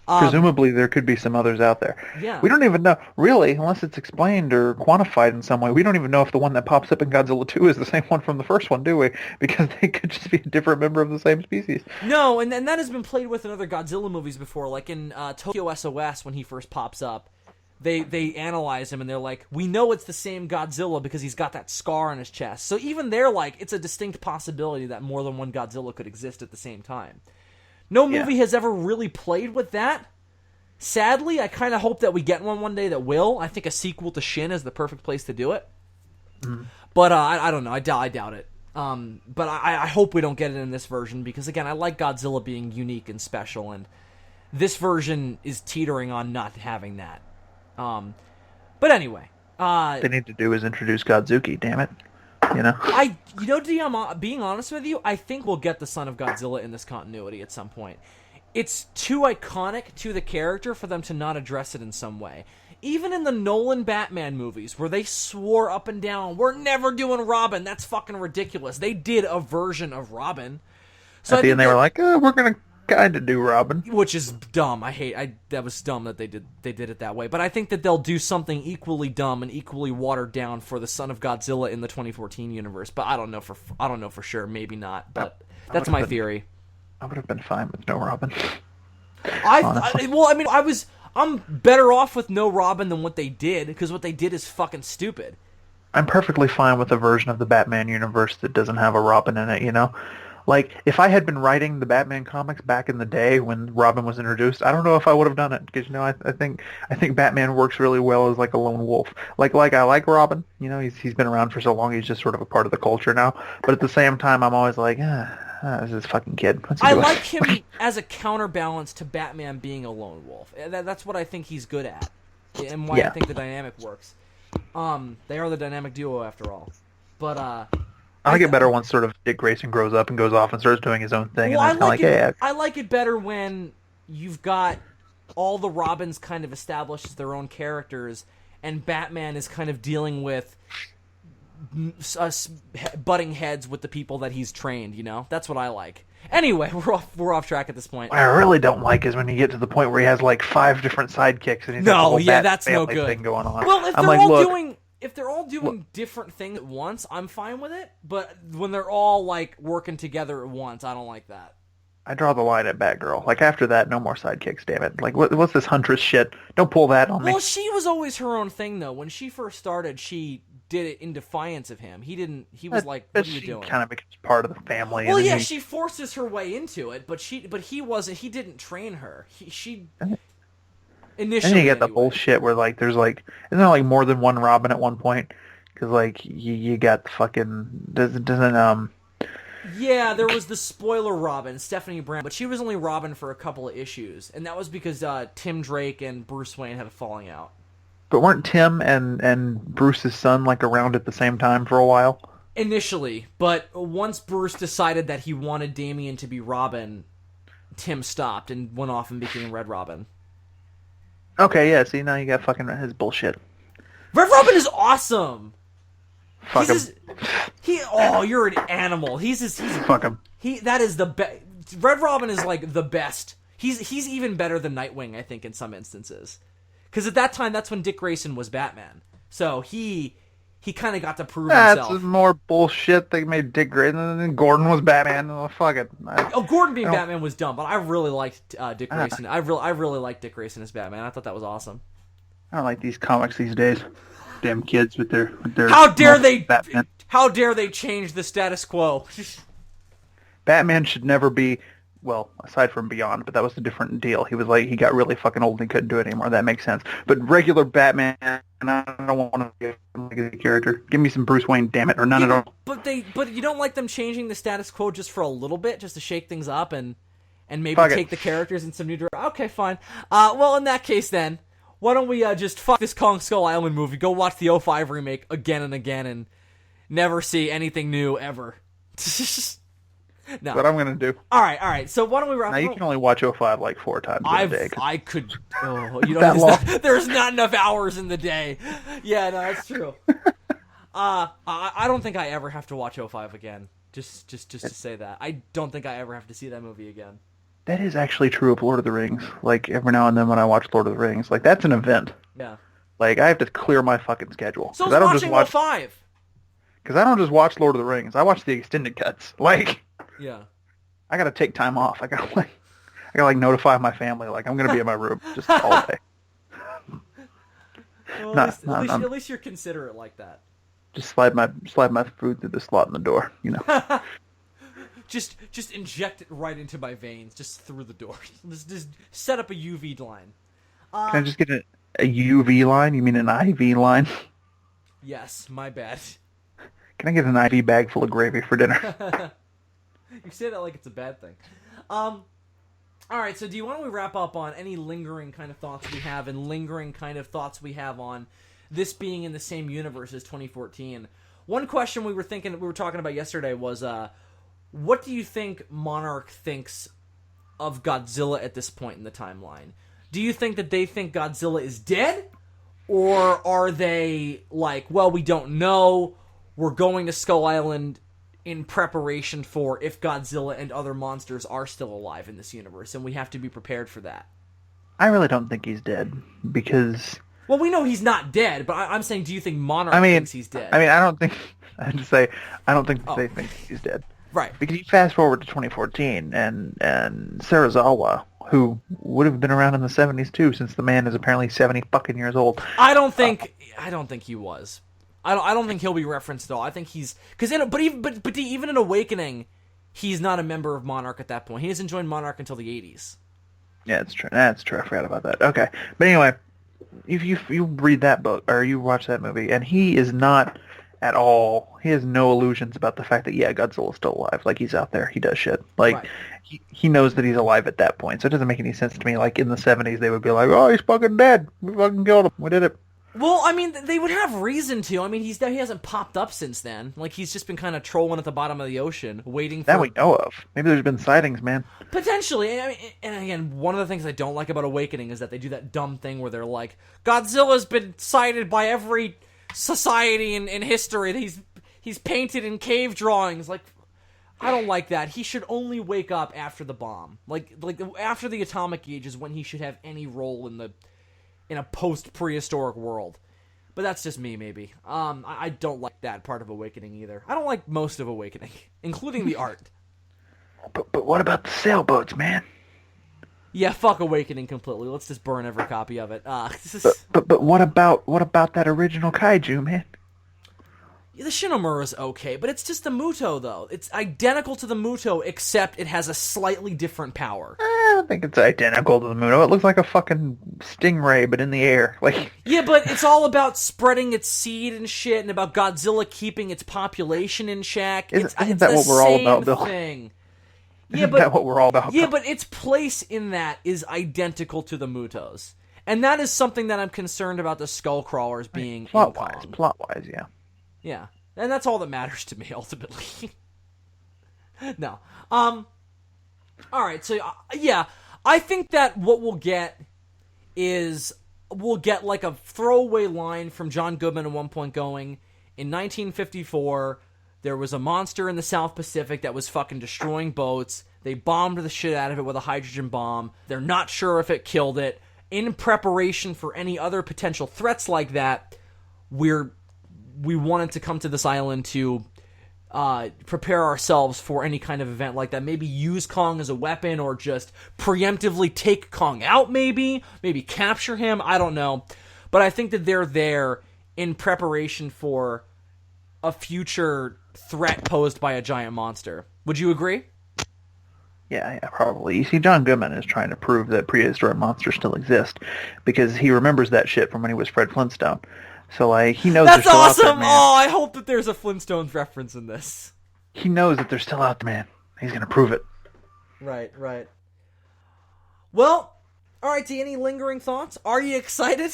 S2: Presumably, there could be some others out there.
S1: Yeah.
S2: We don't even know, really, unless it's explained or quantified in some way. We don't even know if the one that pops up in Godzilla 2 is the same one from the first one, do we? Because they could just be a different member of the same species.
S1: No, and that has been played with in other Godzilla movies before. Like in Tokyo SOS, when he first pops up, they analyze him and they're like, we know it's the same Godzilla because he's got that scar on his chest. So even they're like, it's a distinct possibility that more than one Godzilla could exist at the same time. No movie has ever really played with that. Sadly, I kind of hope that we get one day that will. I think a sequel to Shin is the perfect place to do it. Mm. But I don't know. I doubt it. But I hope we don't get it in this version because, again, I like Godzilla being unique and special, and this version is teetering on not having that. But anyway.
S2: What they need to do is introduce Godzuki, damn it.
S1: DM, being honest with you, I think we'll get the Son of Godzilla in this continuity at some point. It's too iconic to the character for them to not address it in some way. Even in the Nolan Batman movies, where they swore up and down, we're never doing Robin, that's fucking ridiculous. They did a version of Robin.
S2: So at the end they were like, we're gonna kind of do Robin.
S1: Which is dumb. That was dumb that they did it that way. But I think that they'll do something equally dumb and equally watered down for the Son of Godzilla in the 2014 universe. But I don't know for sure. Maybe not. But that's my theory.
S2: I would have been fine with no Robin.
S1: I'm better off with no Robin than what they did, because what they did is fucking stupid.
S2: I'm perfectly fine with a version of the Batman universe that doesn't have a Robin in it, Like, if I had been writing the Batman comics back in the day when Robin was introduced, I don't know if I would have done it, because, I think Batman works really well as, like, a lone wolf. Like I like Robin, he's been around for so long, he's just sort of a part of the culture now. But at the same time, I'm always like, this is fucking kid.
S1: I like him as a counterbalance to Batman being a lone wolf. That's what I think he's good at, and why I think the dynamic works. They are the dynamic duo after all. But I
S2: like it better once sort of Dick Grayson grows up and goes off and starts doing his own thing.
S1: Well,
S2: and
S1: I like it better when you've got all the Robins kind of established as their own characters, and Batman is kind of dealing with butting heads with the people that he's trained. That's what I like. Anyway, we're off track at this point.
S2: What I really don't like is when you get to the point where he has like 5 different sidekicks and he's got the whole
S1: that's no good
S2: thing going on.
S1: Well, if they're all doing different things at once, I'm fine with it. But when they're all like working together at once, I don't like that.
S2: I draw the line at Batgirl. Like, after that, no more sidekicks, damn it. Like, what's this Huntress shit? Don't pull that on me.
S1: Well, she was always her own thing, though. When she first started, she did it in defiance of him. He was like, what are you doing?
S2: She kind of becomes part of the family.
S1: Well, yeah, she forces her way into it, but he wasn't, he didn't train her. She initially,
S2: and you get the bullshit where, like, there's, like, isn't there, like, more than one Robin at one point? Because, like, you got the fucking, doesn't
S1: Yeah, there was the spoiler Robin, Stephanie Brown, but she was only Robin for a couple of issues, and that was because Tim Drake and Bruce Wayne had a falling out.
S2: But weren't Tim and Bruce's son, like, around at the same time for a while?
S1: Initially, but once Bruce decided that he wanted Damian to be Robin, Tim stopped and went off and became Red Robin.
S2: Okay, yeah, see, now you got fucking his bullshit.
S1: Red Robin is awesome!
S2: Fuck him.
S1: You're an animal.
S2: Fuck him.
S1: That is the best. Red Robin is like the best. He's even better than Nightwing, I think, in some instances. Because at that time, that's when Dick Grayson was Batman. So he kind of got to prove himself.
S2: That's more bullshit. They made Dick Grayson, and then Gordon was Batman. Oh, fuck it.
S1: Gordon being Batman was dumb, but I really liked Dick Grayson. I really liked Dick Grayson as Batman. I thought that was awesome.
S2: I don't like these comics these days. Damn kids with their
S1: How dare they
S2: Batman.
S1: How dare they change the status quo?
S2: Batman should never be, well, aside from Beyond, but that was a different deal. He was like, he got really fucking old and he couldn't do it anymore. That makes sense. But regular Batman, I don't want to be a character. Give me some Bruce Wayne, damn it, or none at all.
S1: But you don't like them changing the status quo just for a little bit, just to shake things up and maybe take the characters in some new direction. Okay, fine. Well, in that case then, why don't we just fuck this Kong Skull Island movie, go watch the 05 remake again and again, and never see anything new ever. No.
S2: What I'm going to do.
S1: All right. So why don't we wrap?
S2: Now you can only watch 05 like 4 times a day.
S1: I could. You know, there's not enough hours in the day. Yeah, no, that's true. I don't think I ever have to watch 05 again. Just to say that, I don't think I ever have to see that movie again.
S2: That is actually true of Lord of the Rings. Like, every now and then when I watch Lord of the Rings, like, that's an event.
S1: Yeah.
S2: Like, I have to clear my fucking schedule.
S1: So I don't watching 05.
S2: Because I don't just watch Lord of the Rings. I watch the extended cuts. Like,
S1: yeah.
S2: I gotta take time off. I gotta notify my family. Like, I'm gonna be in my room just all day.
S1: Well, at least you're considerate like that.
S2: Just slide my food through the slot in the door. You know.
S1: Just inject it right into my veins, just through the door. Just set up a UV line.
S2: Can I just get a UV line? You mean an IV line?
S1: Yes, my bad.
S2: Can I get an IV bag full of gravy for dinner?
S1: You say that like it's a bad thing. All right, so do you want to wrap up on any lingering kind of thoughts we have and lingering kind of thoughts we have on this being in the same universe as 2014? One question we were talking about yesterday was, what do you think Monarch thinks of Godzilla at this point in the timeline? Do you think that they think Godzilla is dead? Or are they like, well, we don't know, we're going to Skull Island in preparation for if Godzilla and other monsters are still alive in this universe, and we have to be prepared for that?
S2: I really don't think he's dead, because...
S1: Well, we know he's not dead, but I'm saying, do you think Monarch thinks he's dead?
S2: I mean, I don't think... I have to say, I don't think they think he's dead.
S1: Right.
S2: Because you fast forward to 2014, and Serizawa, who would have been around in the 70s too, since the man is apparently 70 fucking years old.
S1: I don't think he was. I don't think he'll be referenced at all. I think he's even in Awakening, he's not a member of Monarch at that point. He doesn't join Monarch until the 80s.
S2: Yeah, that's true. That's true. I forgot about that. Okay, but anyway, if you read that book or you watch that movie, and he is not at all. He has no illusions about the fact that Godzilla's still alive. Like, he's out there. He does shit. Like, right. He knows that he's alive at that point. So it doesn't make any sense to me. Like, in the 70s, they would be like, "Oh, he's fucking dead. We fucking killed him. We did it."
S1: Well, I mean, they would have reason to. I mean, he hasn't popped up since then. Like, he's just been kind of trolling at the bottom of the ocean, waiting for...
S2: That we know of. Maybe there's been sightings, man.
S1: Potentially. I mean, and again, one of the things I don't like about Awakening is that they do that dumb thing where they're like, Godzilla's been sighted by every society in history that he's painted in cave drawings. Like, I don't like that. He should only wake up after the bomb. Like after the atomic age is when he should have any role in a post-prehistoric world. But that's just me, maybe. I don't like that part of Awakening either. I don't like most of Awakening, including the art.
S2: But what about the sailboats, man?
S1: Yeah, fuck Awakening completely. Let's just burn every copy of it.
S2: But what about that original kaiju, man?
S1: The Shinomura's okay, but it's just the Muto, though. It's identical to the Muto, except it has a slightly different power.
S2: I don't think it's identical to the Muto. It looks like a fucking stingray, but in the air. Like,
S1: yeah, but it's all about spreading its seed and shit, and about Godzilla keeping its population in check. Isn't
S2: that what we're all about, Bill?
S1: Thing.
S2: Isn't that what we're all about?
S1: Yeah, but its place in that is identical to the Mutos. And that is something that I'm concerned about the Skullcrawlers being
S2: Plot-wise, yeah.
S1: Yeah. And that's all that matters to me, ultimately. No. Alright, so, yeah. I think that what we'll get is, we'll get like a throwaway line from John Goodman at one point going, in 1954... there was a monster in the South Pacific that was fucking destroying boats. They bombed the shit out of it with a hydrogen bomb. They're not sure if it killed it. In preparation for any other potential threats like that, we wanted to come to this island to prepare ourselves for any kind of event like that. Maybe use Kong as a weapon, or just preemptively take Kong out, maybe capture him. I don't know. But I think that they're there in preparation for a future threat posed by a giant monster. Would you agree?
S2: Yeah, probably. You see, John Goodman is trying to prove that prehistoric monsters still exist, because he remembers that shit from when he was Fred Flintstone. So, like, he knows
S1: that's
S2: they're still
S1: awesome!
S2: out there, man.
S1: Oh, I hope that there's a Flintstones reference in this.
S2: He knows that they're still out there, man. He's gonna prove it.
S1: Right. Well, alright, T, any lingering thoughts? Are you excited?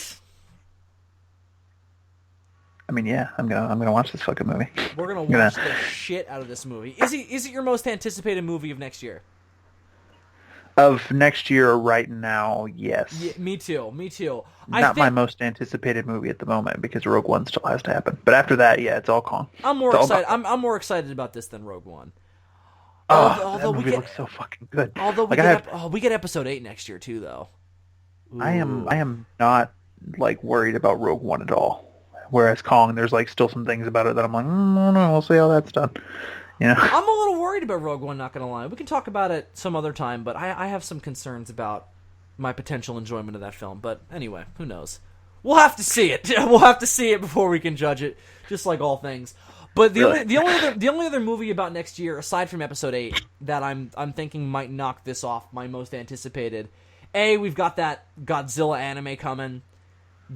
S2: I mean, yeah, I'm gonna watch this fucking movie.
S1: We're gonna watch the shit out of this movie. Is it your most anticipated movie of next year?
S2: Of next year, right now, yes.
S1: Yeah, me too.
S2: Not my most anticipated movie at the moment, because Rogue One still has to happen. But after that, yeah, it's all Kong.
S1: I'm more excited. I'm more excited about this than Rogue One.
S2: That movie looks so fucking good.
S1: Although we get Episode 8 next year too, though. Ooh. I
S2: am not like worried about Rogue One at all. Whereas Kong, there's like still some things about it that I'm like, no, we'll see how that's done. You know?
S1: I'm a little worried about Rogue One, not gonna lie. We can talk about it some other time, but I have some concerns about my potential enjoyment of that film. But anyway, who knows? We'll have to see it. We'll have to see it before we can judge it, just like all things. But the only other movie about next year, aside from Episode 8, that I'm thinking might knock this off my most anticipated. A, we've got that Godzilla anime coming.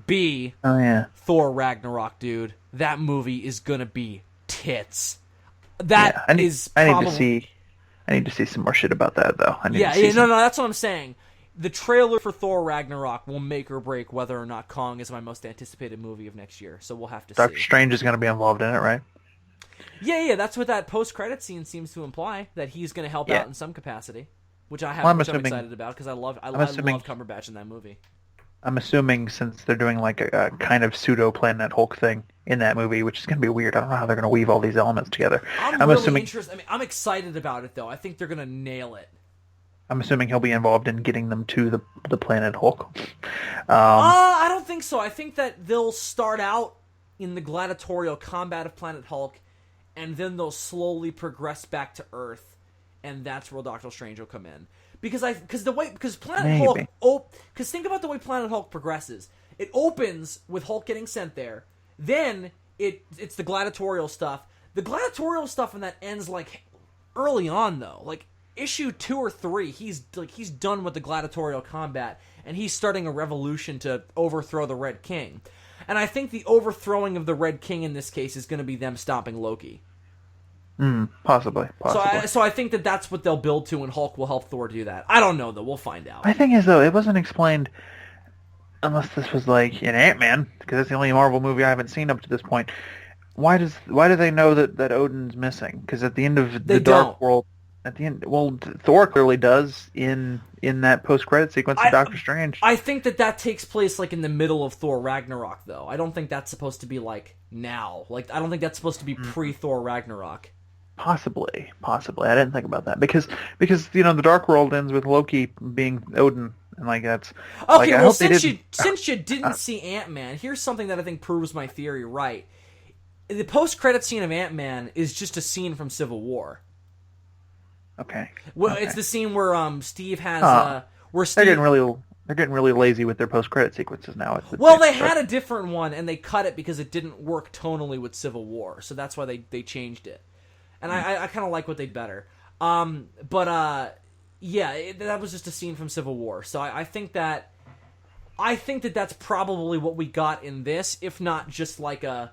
S1: B,
S2: oh yeah,
S1: Thor Ragnarok, dude. That movie is gonna be tits. That is
S2: I
S1: probably...
S2: I need to see some more shit about that, though.
S1: No, that's what I'm saying. The trailer for Thor Ragnarok will make or break whether or not Kong is my most anticipated movie of next year. So we'll have to see.
S2: Doctor Strange is going to be involved in it, right?
S1: Yeah, that's what that post-credit scene seems to imply, that he's going to help out in some capacity, which I'm excited about because I love Cumberbatch in that movie.
S2: I'm assuming since they're doing like a kind of pseudo Planet Hulk thing in that movie, which is going to be weird. I don't know how they're going to weave all these elements together.
S1: I'm really interested. I mean, I'm excited about it though. I think they're going to nail it.
S2: I'm assuming he'll be involved in getting them to the Planet Hulk.
S1: I don't think so. I think that they'll start out in the gladiatorial combat of Planet Hulk, and then they'll slowly progress back to Earth, and that's where Doctor Strange will come in. Because Planet Hulk, because think about the way Planet Hulk progresses. It opens with Hulk getting sent there, then it's the gladiatorial stuff. The gladiatorial stuff, and that ends like early on though, like issue 2 or 3. He's done with the gladiatorial combat, and he's starting a revolution to overthrow the Red King. And I think the overthrowing of the Red King in this case is going to be them stopping Loki.
S2: Possibly.
S1: So I think that's what they'll build to, and Hulk will help Thor do that. I don't know, though. We'll find out.
S2: My thing is, though, it wasn't explained, unless this was like in Ant-Man, because that's the only Marvel movie I haven't seen up to this point. Why do they know that Odin's missing? Because at the end of the Dark World, at the end, well, Thor clearly does in that post-credit sequence of Doctor Strange.
S1: I think that takes place like in the middle of Thor Ragnarok, though. I don't think that's supposed to be like now. Like I don't think that's supposed to be pre-Thor Ragnarok.
S2: Possibly. I didn't think about that because the Dark World ends with Loki being Odin, and like that's
S1: okay. Well, since you didn't see Ant-Man, here's something that I think proves my theory right. The post-credit scene of Ant-Man is just a scene from Civil War.
S2: Okay.
S1: Well, it's the scene where Steve has where Steve...
S2: They're getting really lazy with their post-credit sequences now.
S1: They had a different one, and they cut it because it didn't work tonally with Civil War, so that's why they changed it. And I kind of like what they better. That was just a scene from Civil War. So I think that that's probably what we got in this, if not just like a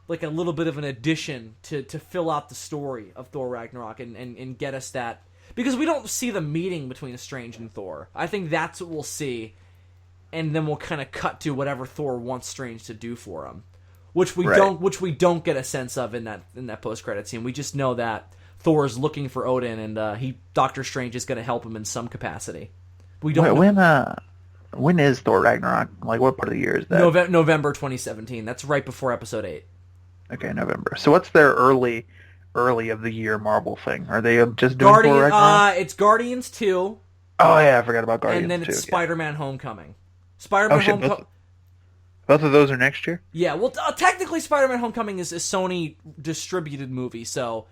S1: little bit of an addition to fill out the story of Thor Ragnarok and get us that. Because we don't see the meeting between Strange and Thor. I think that's what we'll see, and then we'll kind of cut to whatever Thor wants Strange to do for him. Which we don't get a sense of in that post-credit scene. We just know that Thor is looking for Odin, and Doctor Strange is going to help him in some capacity. We don't.
S2: When is Thor Ragnarok? Like, what part of the year is that?
S1: November 2017. That's right before Episode 8.
S2: Okay, November. So what's their early of the year Marvel thing? Are they just doing Thor Ragnarok?
S1: It's Guardians 2.
S2: Oh yeah, I forgot about Guardians 2.
S1: And then it's Spider-Man Homecoming. Homecoming.
S2: Both of those are next year?
S1: Yeah, well, technically Spider-Man Homecoming is a Sony distributed movie, so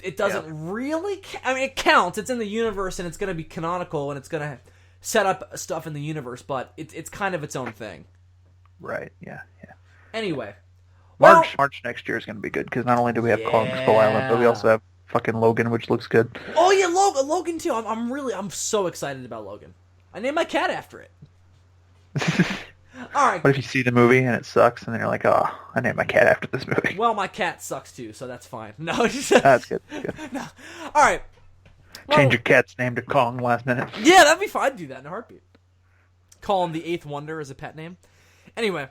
S1: it doesn't really... I mean, it counts. It's in the universe, and it's going to be canonical, and it's going to set up stuff in the universe, but it's kind of its own thing.
S2: Right, yeah.
S1: Anyway.
S2: March next year is going to be good, because not only do we have Kong Skull Island, but we also have fucking Logan, which looks good.
S1: Oh, yeah, Logan too. I'm so excited about Logan. I named my cat after it. All right.
S2: What if you see the movie and it sucks, and then you're like, oh, I named my cat after this movie?
S1: Well, my cat sucks too, so that's fine. No,
S2: that's good.
S1: No. All right.
S2: Change your cat's name to Kong last minute.
S1: Yeah, that'd be fine. I'd do that in a heartbeat. Call him the Eighth Wonder as a pet name. Anyway.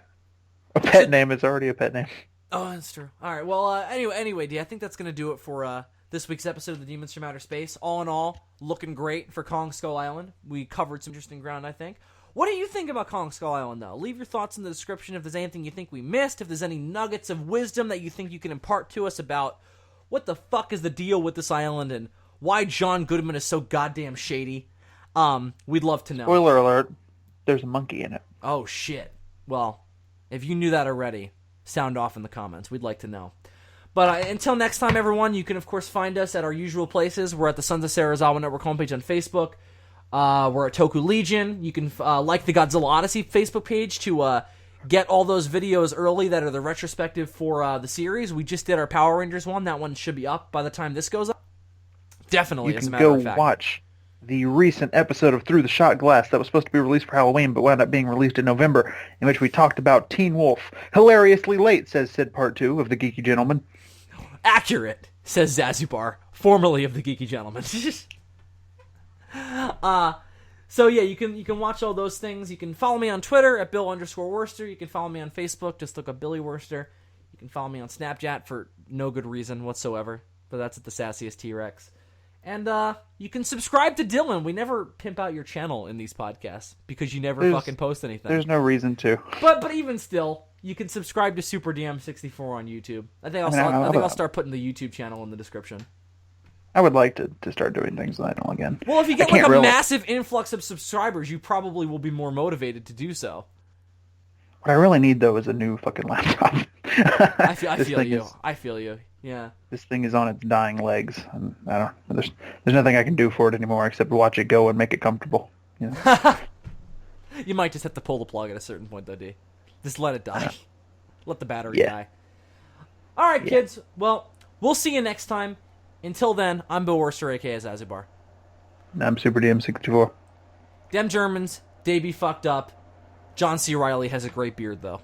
S2: A pet name is already a pet name.
S1: Oh, that's true. All right. Well, anyway, D, I think that's going to do it for this week's episode of the Demons from Outer Space. All in all, looking great for Kong Skull Island. We covered some interesting ground, I think. What do you think about Kong Skull Island, though? Leave your thoughts in the description if there's anything you think we missed, if there's any nuggets of wisdom that you think you can impart to us about what the fuck is the deal with this island and why John Goodman is so goddamn shady. We'd love to know.
S2: Spoiler alert, there's a monkey in it.
S1: Oh, shit. Well, if you knew that already, sound off in the comments. We'd like to know. But until next time, everyone, you can, of course, find us at our usual places. We're at the Sons of Sarazawa Network homepage on Facebook. We're at Toku Legion. You can like the Godzilla Odyssey Facebook page to get all those videos early that are the retrospective for the series. We just did our Power Rangers one. That one should be up by the time this goes up. Definitely, as a matter of fact.
S2: You can go watch the recent episode of Through the Shot Glass that was supposed to be released for Halloween but wound up being released in November, in which we talked about Teen Wolf. Hilariously late, says Sid Part 2 of The Geeky Gentleman.
S1: Accurate, says Zazubaar, formerly of the Geeky Gentleman. So yeah, you can watch all those things. You can follow me on Twitter at Bill_Worster. You can follow me on Facebook. Just look up Billy Worster. You can follow me on Snapchat for no good reason whatsoever, but that's at the Sassiest T-Rex. And you can subscribe to Dylan. We never pimp out your channel in these podcasts because you never fucking post anything.
S2: There's no reason to.
S1: But even still, you can subscribe to Super DM64 on YouTube. I think I'll start putting the YouTube channel in the description.
S2: I would like to start doing things like that again.
S1: Well, if you get like a massive influx of subscribers, you probably will be more motivated to do so.
S2: What I really need though is a new fucking laptop.
S1: I feel you. Yeah.
S2: This thing is on its dying legs, and I don't. There's nothing I can do for it anymore except watch it go and make it comfortable. You know?
S1: You might just have to pull the plug at a certain point, though, D. Just let it die. Let the battery die. All right, kids. Well, we'll see you next time. Until then, I'm Bill Worster, a.k.a. Zazubaar.
S2: I'm Super DM64.
S1: Dem Germans, they be fucked up. John C. Reilly has a great beard, though.